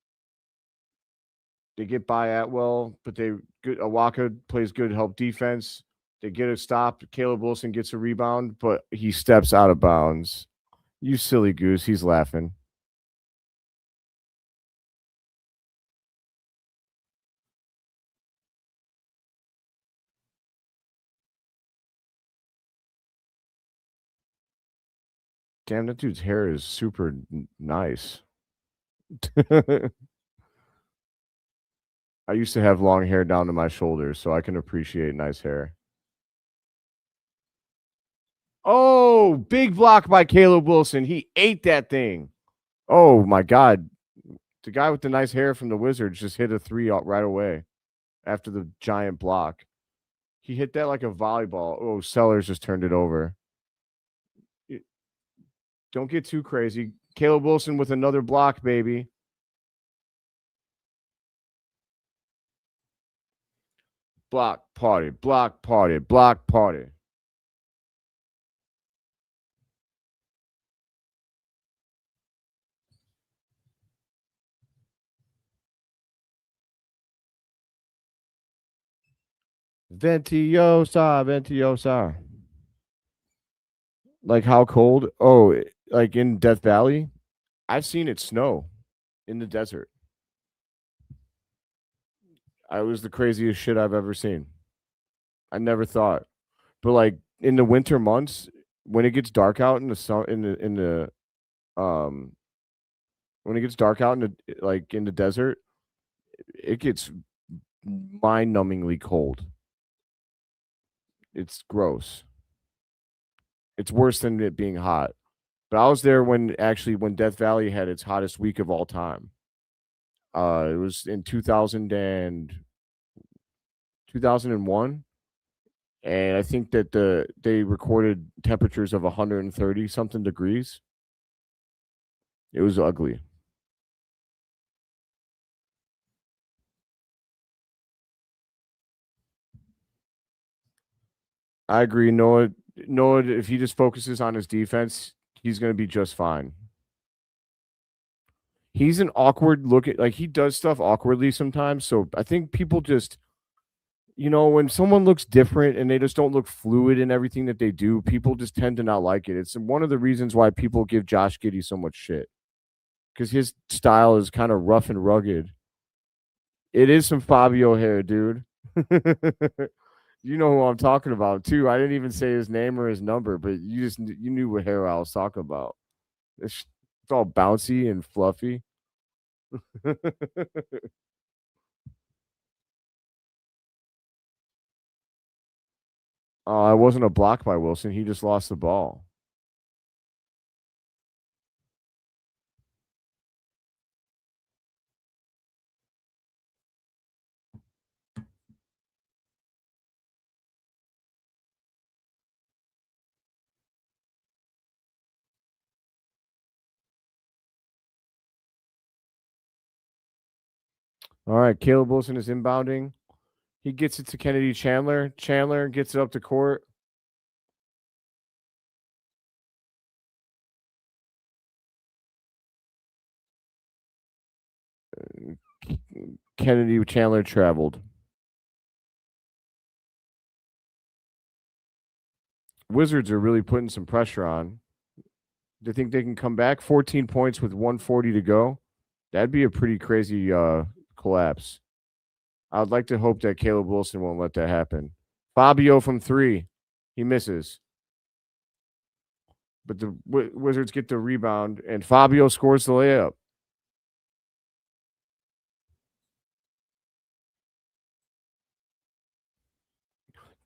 They get by Atwell, but they good. Awaka plays good help defense. They get a stop. Caleb Wilson gets a rebound, but he steps out of bounds. You silly goose. He's laughing. Damn, that dude's hair is super nice. I used to have long hair down to my shoulders, so I can appreciate nice hair. Oh, big block by Caleb Wilson. He ate that thing. Oh my God. The guy with the nice hair from the Wizards just hit a three right away after the giant block. He hit that like a volleyball. Oh, Sellers just turned it over. Don't get too crazy. Caleb Wilson with another block, baby. Block party, block party, block party. Ventiosa, Ventiosa. Like how cold? Oh, like in Death Valley? I've seen it snow in the desert. I was the craziest shit I've ever seen. I never thought. But like in the winter months, when it gets dark out in the sun in the um when it gets dark out in the like in the desert, it gets mind-numbingly cold. It's gross. It's worse than it being hot. But I was there when Death Valley had its hottest week of all time. It was in 2001, and I think that they recorded temperatures of 130 something degrees. It was ugly. I agree. Noah, if he just focuses on his defense, he's going to be just fine. He's an awkward looking, like he does stuff awkwardly sometimes. So I think people just, when someone looks different and they just don't look fluid in everything that they do, people just tend to not like it. It's one of the reasons why people give Josh Giddey so much shit because his style is kind of rough and rugged. It is some Fabio hair, dude. You know who I'm talking about too. I didn't even say his name or his number, but you knew what hair I was talking about. It's all bouncy and fluffy. It wasn't a block by Wilson. He just lost the ball. All right, Caleb Wilson is inbounding. He gets it to Kennedy Chandler. Chandler gets it up to court. Kennedy Chandler traveled. Wizards are really putting some pressure on. Do you think they can come back? 14 points with 140 to go. That'd be a pretty crazy collapse. I'd like to hope that Caleb Wilson won't let that happen. Fabio from three. He misses. But the Wizards get the rebound, and Fabio scores the layup.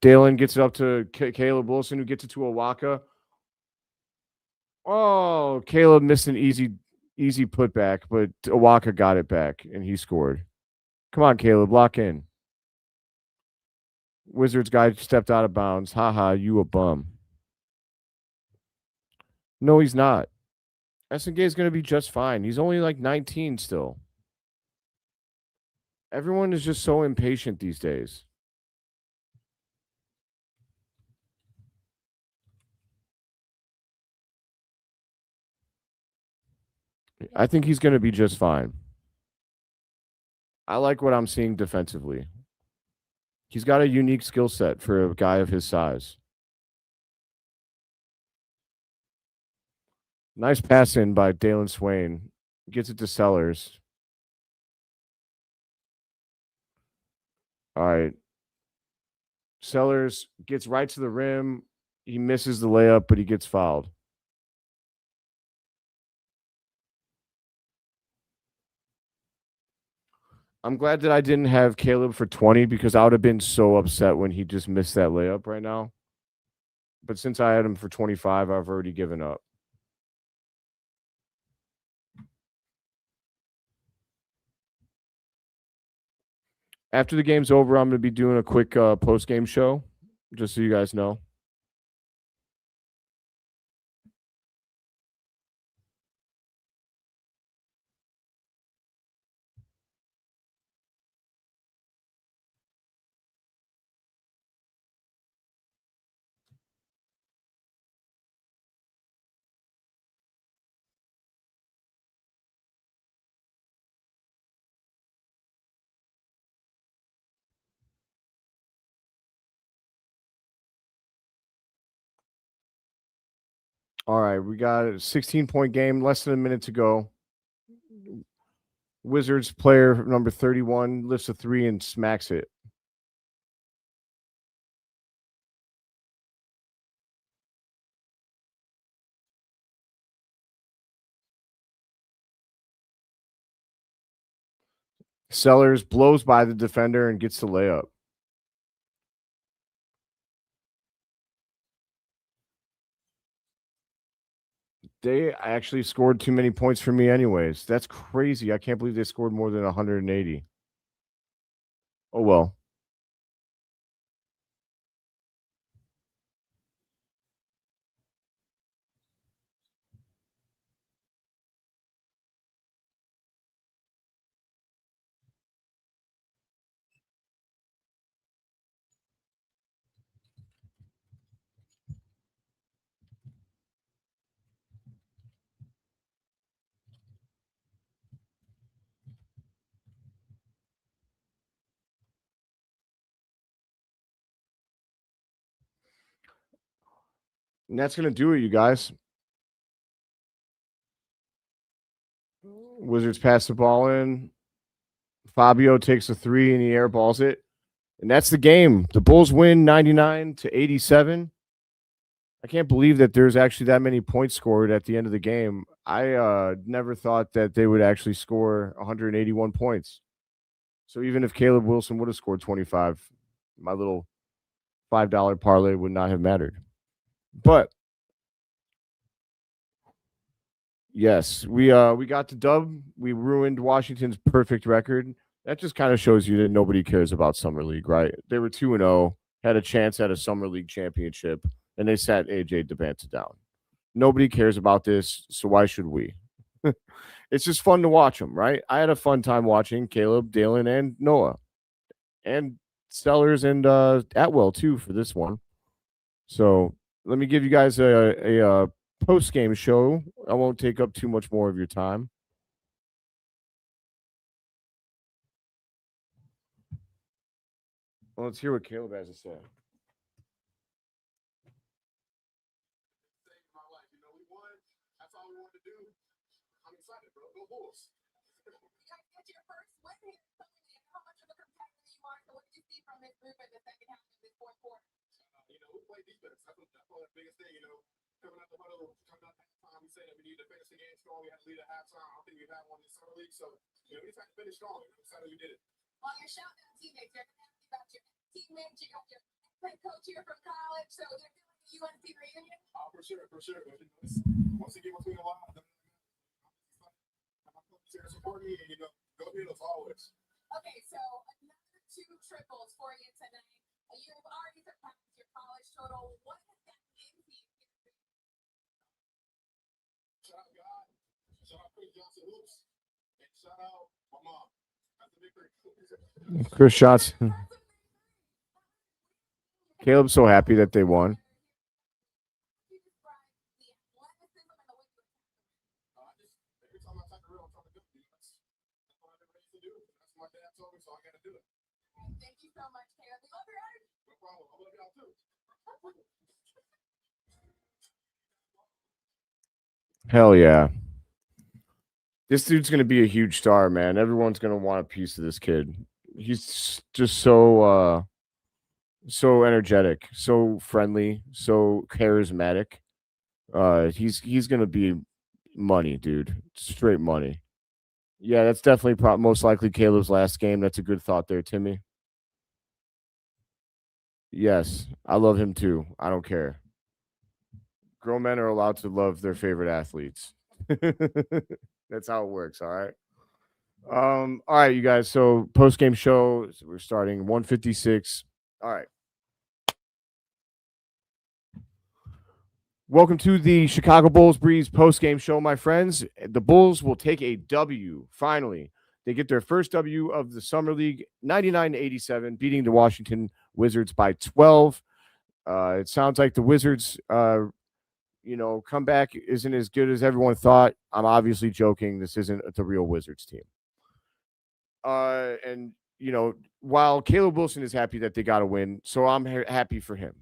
Dailyn gets it up to Caleb Wilson, who gets it to Awaka. Oh, Caleb missed an easy putback, but Awaka got it back, and he scored. Come on, Caleb, lock in. Wizards guy stepped out of bounds. Haha, you a bum. No, he's not. Essengue is going to be just fine. He's only like 19 still. Everyone is just so impatient these days. I think he's going to be just fine. I like what I'm seeing defensively. He's got a unique skill set for a guy of his size. Nice pass in by Dailyn Swain. Gets it to Sellers. All right. Sellers gets right to the rim. He misses the layup, but he gets fouled. I'm glad that I didn't have Caleb for 20 because I would have been so upset when he just missed that layup right now. But since I had him for 25, I've already given up. After the game's over, I'm going to be doing a quick post game show, just so you guys know. All right, we got a 16-point game, less than a minute to go. Wizards player number 31 lifts a three and smacks it. Sellers blows by the defender and gets the layup. They actually scored too many points for me anyways. That's crazy. I can't believe they scored more than 180. Oh, well. And that's going to do it, you guys. Wizards pass the ball in. Fabio takes a three and he airballs it. And that's the game. The Bulls win 99-87. I can't believe that there's actually that many points scored at the end of the game. I never thought that they would actually score 181 points. So even if Caleb Wilson would have scored 25, my little $5 parlay would not have mattered. But yes, we got the dub. We ruined Washington's perfect record. That just kind of shows you that nobody cares about Summer League, right? They were 2-0, had a chance at a Summer League championship, and they sat AJ Debanta down. Nobody cares about this, so why should we? It's just fun to watch them, right? I had a fun time watching Caleb, Dailyn, and Noah, and Sellers and Atwell too for this one. So let me give you guys a post game show. I won't take up too much more of your time. Well, let's hear what Caleb has to say. Chris shots. Caleb's so happy that they won. Hell yeah. This dude's going to be a huge star, man. Everyone's going to want a piece of this kid. He's just so energetic, so friendly, so charismatic. He's going to be money, dude. Straight money. Yeah, that's definitely most likely Caleb's last game. That's a good thought there, Timmy. Yes, I love him too. I don't care. Grown men are allowed to love their favorite athletes. That's how it works. All right. All right, you guys. So post game show. We're starting 156. All right. Welcome to the Chicago Bulls Breeze post-game show, my friends. The Bulls will take a W, finally. They get their first W of the Summer League, 99-87, beating the Washington Wizards by 12. It sounds like the Wizards, comeback isn't as good as everyone thought. I'm obviously joking. This isn't the real Wizards team. And, while Caleb Wilson is happy that they got a win, so I'm happy for him.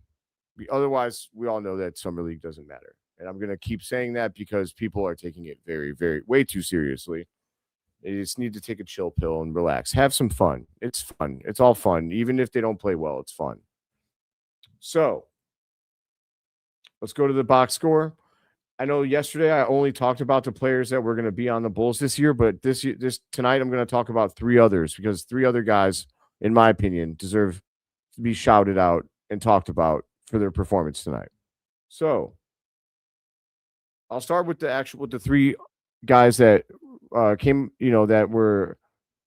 Otherwise, we all know that Summer League doesn't matter. And I'm going to keep saying that because people are taking it very, very, way too seriously. They just need to take a chill pill and relax. Have some fun. It's fun. It's all fun. Even if they don't play well, it's fun. So let's go to the box score. I know yesterday I only talked about the players that were going to be on the Bulls this year, but this tonight I'm going to talk about three others because three other guys, in my opinion, deserve to be shouted out and talked about for their performance tonight. So I'll start with the three guys that came, that were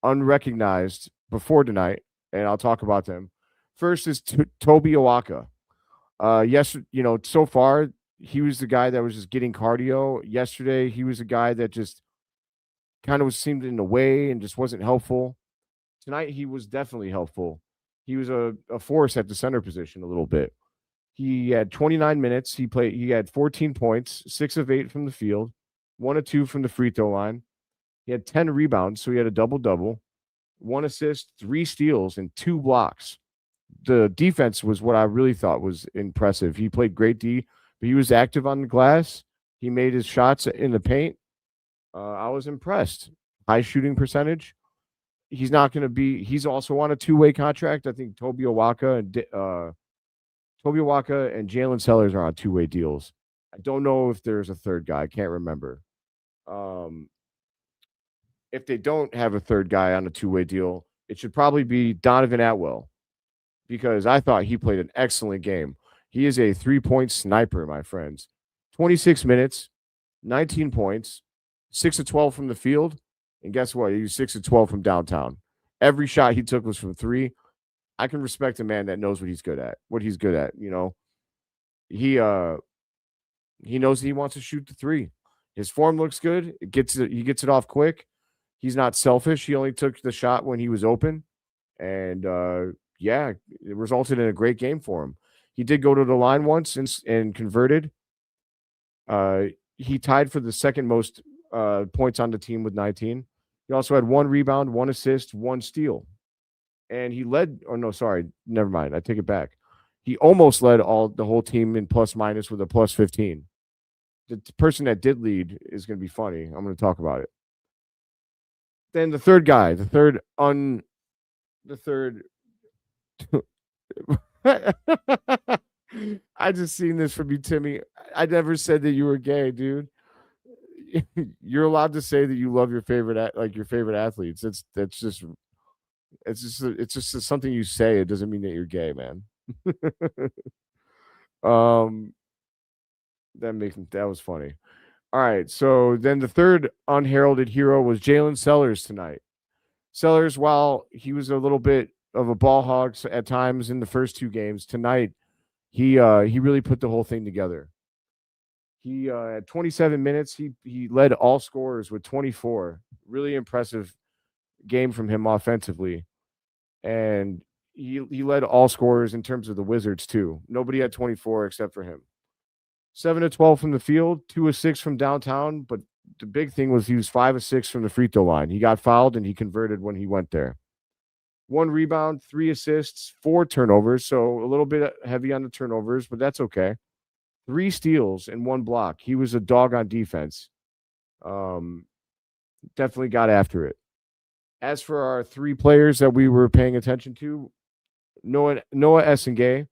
unrecognized before tonight, and I'll talk about them. First is Toby Awaka. So far he was the guy that was just getting cardio. Yesterday he was a guy that just kind of seemed in the way and just wasn't helpful. Tonight he was definitely helpful. He was a force at the center position a little bit. He had 29 minutes. He had 14 points, 6 of 8 from the field, 1 of 2 from the free throw line. He had 10 rebounds, so he had a double-double, 1 assist, 3 steals, and 2 blocks. The defense was what I really thought was impressive. He played great D, but he was active on the glass. He made his shots in the paint. I was impressed. High shooting percentage. He's not going to be – he's also on a two-way contract. I think Toby Awaka and Jalen Sellers are on two-way deals. I don't know if there's a third guy. I can't remember. If they don't have a third guy on a two-way deal, it should probably be Donovan Atwell because I thought he played an excellent game. He is a three-point sniper, my friends. 26 minutes, 19 points, 6 of 12 from the field, and guess what? He was 6 of 12 from downtown. Every shot he took was from three. I can respect a man that knows what he's good at. He knows that he wants to shoot the three. His form looks good. He gets it off quick. He's not selfish. He only took the shot when he was open. And it resulted in a great game for him. He did go to the line once and converted. He tied for the second most points on the team with 19. He also had 1 rebound, 1 assist, 1 steal. And he led, never mind. I take it back. He almost led the whole team in plus minus with a plus 15. The person that did lead is going to be funny. I'm going to talk about it. Then the third guy, I just seen this from you, Timmy. I never said that you were gay, dude. You're allowed to say that you love your favorite athletes. It's just something you say. It doesn't mean that you're gay, man. That was funny. All right, so then the third unheralded hero was Jalen Sellers tonight. Sellers, while he was a little bit of a ball hog at times in the first 2 games, tonight he really put the whole thing together. He had 27 minutes. He led all scorers with 24. Really impressive game from him offensively. And he led all scorers in terms of the Wizards too. Nobody had 24 except for him. 7 of 12 from the field, 2 of 6 from downtown. But the big thing was he was 5 of 6 from the free throw line. He got fouled and he converted when he went there. 1 rebound, 3 assists, 4 turnovers. So a little bit heavy on the turnovers, but that's okay. 3 steals and 1 block. He was a dog on defense. Definitely got after it. As for our 3 players that we were paying attention to, Noa Essengue,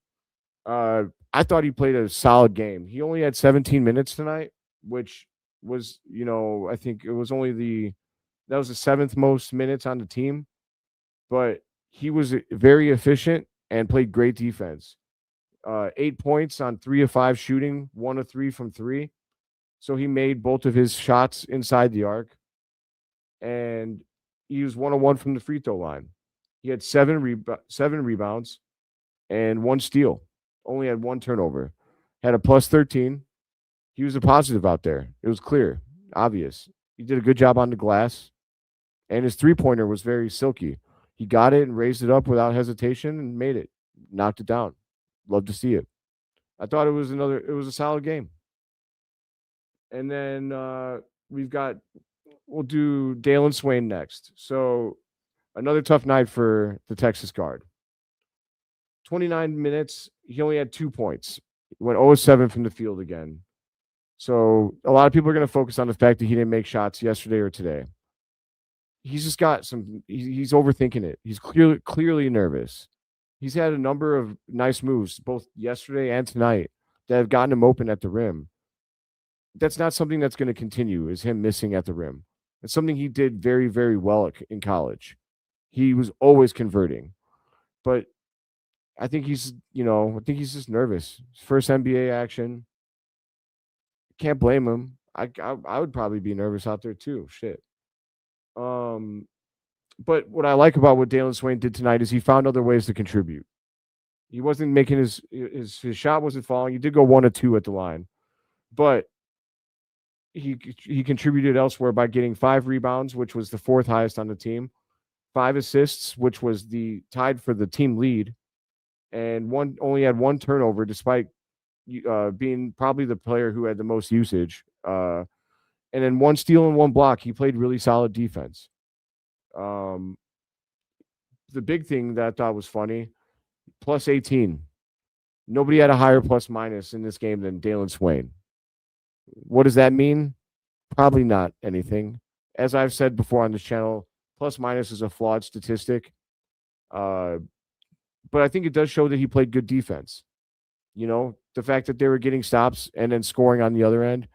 I thought he played a solid game. He only had 17 minutes tonight, which was, I think it was that was the 7th most minutes on the team. But he was very efficient and played great defense. 8 points on 3 of 5 shooting, 1 of 3 from 3. So he made both of his shots inside the arc, and he was 1 of 1 from the free throw line. He had 7 rebounds and 1 steal. Only had 1 turnover. Had a plus 13. He was a positive out there. It was clear, obvious. He did a good job on the glass, and his three-pointer was very silky. He got it and raised it up without hesitation and made it, knocked it down. Love to see it. I thought it was a solid game. And then we'll do Dailyn Swain next. So another tough night for the Texas guard. 29 minutes, he only had 2 points. He went 0 7 from the field again. So a lot of people are going to focus on the fact that he didn't make shots yesterday or today. He's just got he's overthinking it. He's clearly nervous. He's had a number of nice moves, both yesterday and tonight, that have gotten him open at the rim. That's not something that's going to continue, is him missing at the rim. It's something he did very, very well in college. He was always converting. But I think he's just nervous. His first NBA action. Can't blame him. I would probably be nervous out there too. Shit. But what I like about what Dailyn Swain did tonight is he found other ways to contribute. He wasn't making his shot wasn't falling. He did go 1 of 2 at the line, but he contributed elsewhere by getting 5 rebounds, which was the 4th highest on the team, 5 assists, which was the tied for the team lead, and only had 1 turnover despite being probably the player who had the most usage. And then 1 steal and 1 block. He played really solid defense. The big thing that I thought was funny, plus 18. Nobody had a higher plus minus in this game than Dailyn Swain. What does that mean? Probably not anything. As I've said before on this channel, plus minus is a flawed statistic. But I think it does show that he played good defense. You know, the fact that they were getting stops and then scoring on the other end.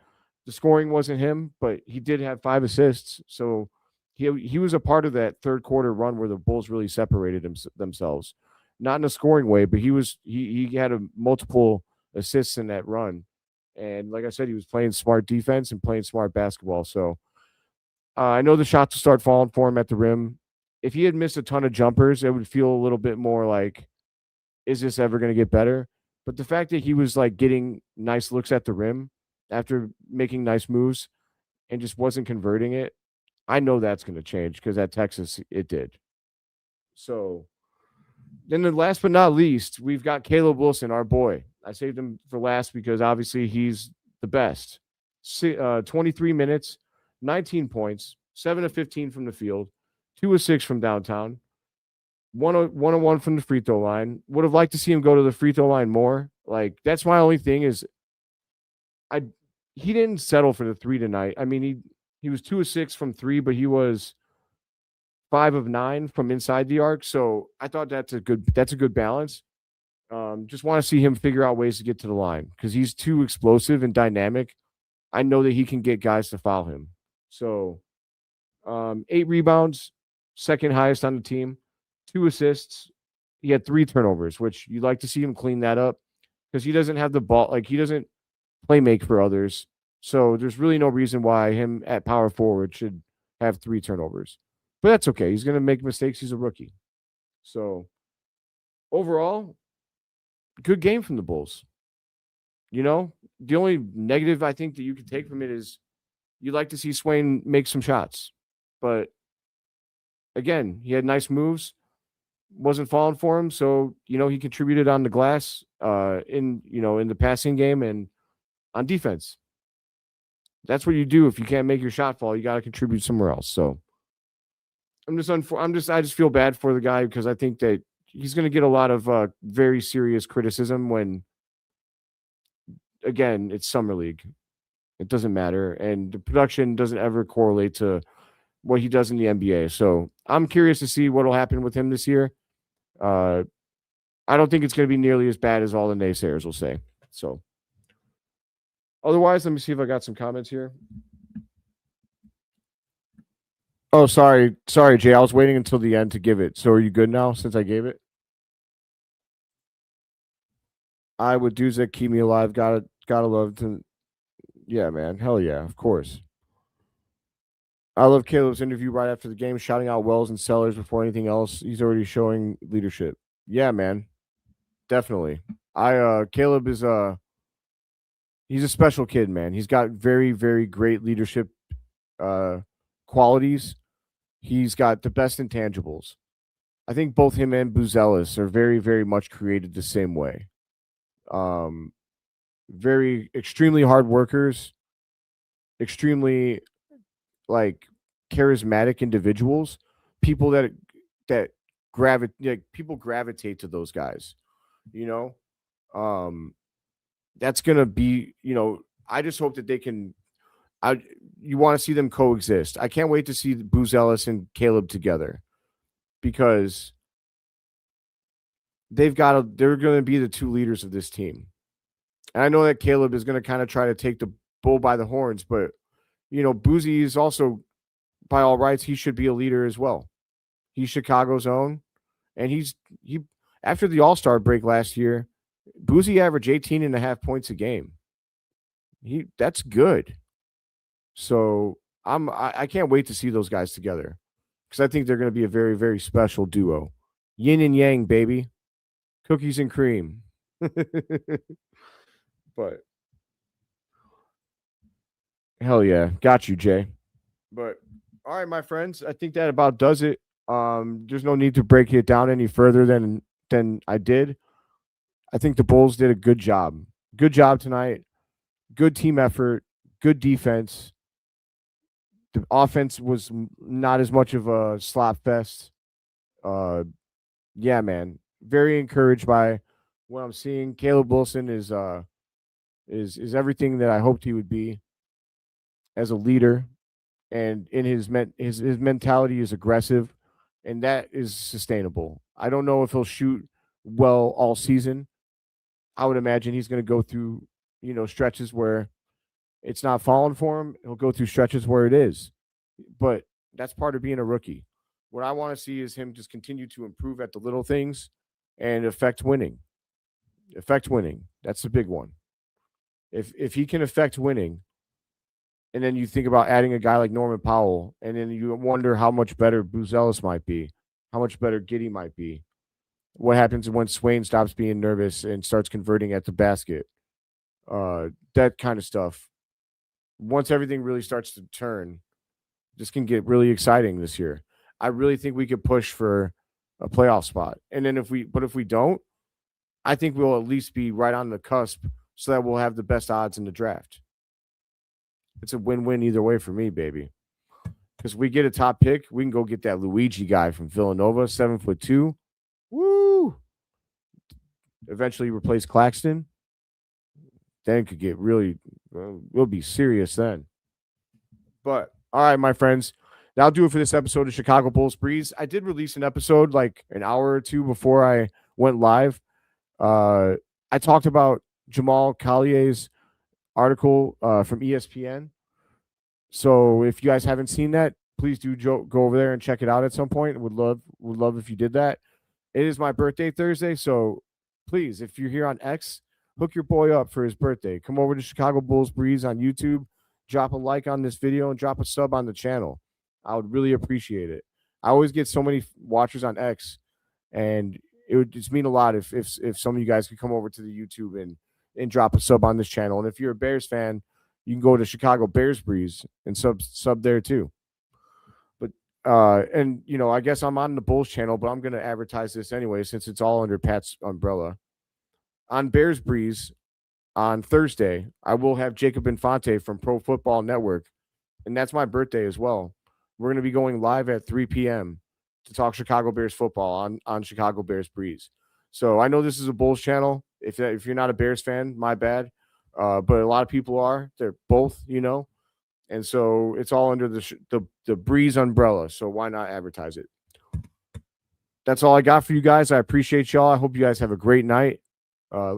The scoring wasn't him, but he did have 5 assists. So he was a part of that third quarter run where the Bulls really separated themselves. Not in a scoring way, but he had multiple assists in that run. And like I said, he was playing smart defense and playing smart basketball. So I know the shots will start falling for him at the rim. If he had missed a ton of jumpers, it would feel a little bit more like, is this ever going to get better? But the fact that he was like getting nice looks at the rim after making nice moves and just wasn't converting it, I know that's going to change because at Texas it did. So then the last but not least, we've got Caleb Wilson, our boy. I saved him for last because obviously he's the best. 23 minutes, 19 points, 7 of 15 from the field, 2 of 6 from downtown, 1 of 1 from the free throw line. Would have liked to see him go to the free throw line more. Like, that's my only thing is he didn't settle for the 3 tonight. I mean, he was 2 of 6 from 3, but he was 5 of 9 from inside the arc. So I thought that's a good balance. Just want to see him figure out ways to get to the line because he's too explosive and dynamic. I know that he can get guys to foul him. So 8 rebounds, second highest on the team, 2 assists. He had 3 turnovers, which you'd like to see him clean that up because he doesn't have the ball. Like, he doesn't play make for others. So there's really no reason why him at power forward should have 3 turnovers. But that's okay. He's going to make mistakes. He's a rookie. So overall, good game from the Bulls. You know, the only negative I think that you can take from it is you'd like to see Swain make some shots. But again, he had nice moves. Wasn't falling for him. So, you know, he contributed on the glass in the passing game and on defense. That's what you do if you can't make your shot fall. You got to contribute somewhere else. So I just feel bad for the guy because I think that he's going to get a lot of very serious criticism when, again, it's summer league. It doesn't matter, and the production doesn't ever correlate to what he does in the NBA. So I'm curious to see what will happen with him this year. I don't think it's going to be nearly as bad as all the naysayers will say. So otherwise, let me see if I got some comments here. Oh, sorry, Jay. I was waiting until the end to give it. So are you good now since I gave it? I would dudes that keep me alive. Gotta love to. Yeah, man. Hell yeah, of course. I love Caleb's interview right after the game, shouting out Wells and Sellers before anything else. He's already showing leadership. Yeah, man. Definitely. Caleb is he's a special kid, man. He's got very, very great leadership uh qualities. He's got the best intangibles. I think both him and Buzelis are very, very much created the same way. Um, very extremely hard workers, extremely like charismatic individuals, people that people gravitate to those guys, you know. Um, that's gonna be, I just hope that they can. I You want to see them coexist. I can't wait to see Booz Ellis and Caleb together because they're going to be the two leaders of this team. And I know that Caleb is going to kind of try to take the bull by the horns, but Boozy is also, by all rights, he should be a leader as well. He's Chicago's own, and he after the All-Star break last year, Boozy averaged 18 and a half points a game. That's good. So I can't wait to see those guys together because I think they're going to be a very, very special duo. Yin and yang, baby. Cookies and cream. But hell yeah. Got you, Jay. But all right, my friends, I think that about does it. There's no need to break it down any further than I did. I think the Bulls did a good job. Good job tonight. Good team effort. Good defense. The offense was not as much of a slop fest. Yeah, man. Very encouraged by what I'm seeing. Caleb Wilson is everything that I hoped he would be as a leader, and in his mentality is aggressive, and that is sustainable. I don't know if he'll shoot well all season. I would imagine he's going to go through stretches where it's not falling for him. He'll go through stretches where it is, but that's part of being a rookie. What I want to see is him just continue to improve at the little things and affect winning. Affect winning. That's the big one. If he can affect winning, and then you think about adding a guy like Norman Powell, and then you wonder how much better Buzelis might be, how much better Giddy might be. What happens when Swain stops being nervous and starts converting at the basket? That kind of stuff. Once everything really starts to turn, this can get really exciting this year. I really think we could push for a playoff spot. And then if we don't, I think we'll at least be right on the cusp so that we'll have the best odds in the draft. It's a win-win either way for me, baby. Because we get a top pick, we can go get that Luigi guy from Villanova, 7'2". Woo! Eventually replace Claxton. Then it could get really, we'll be serious then. But all right, my friends, that'll do it for this episode of Chicago Bulls Breeze. I did release an episode like an hour or two before I went live. I talked about Jamal Collier's article from ESPN. So if you guys haven't seen that, please do go over there and check it out at some point. Would love if you did that. It is my birthday Thursday, so please, if you're here on X, hook your boy up for his birthday. Come over to Chicago Bulls Breeze on YouTube, drop a like on this video, and drop a sub on the channel. I would really appreciate it. I always get so many watchers on X, and it would just mean a lot if some of you guys could come over to the YouTube and drop a sub on this channel. And if you're a Bears fan, you can go to Chicago Bears Breeze and sub there too. But and I guess I'm on the Bulls channel, but I'm going to advertise this anyway since it's all under Pat's umbrella. On Bears Breeze on Thursday, I will have Jacob Infante from Pro Football Network, and that's my birthday as well. We're going to be going live at 3 p.m. to talk Chicago Bears football on Chicago Bears Breeze. So I know this is a Bulls channel. If you're not a Bears fan, my bad. But a lot of people are. They're both, and so it's all under the Breeze umbrella. So why not advertise it? That's all I got for you guys. I appreciate y'all. I hope you guys have a great night.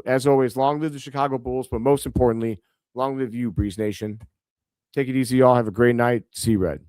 As always, long live the Chicago Bulls, but most importantly, long live you, Breeze Nation. Take it easy, y'all. Have a great night. See you, Red.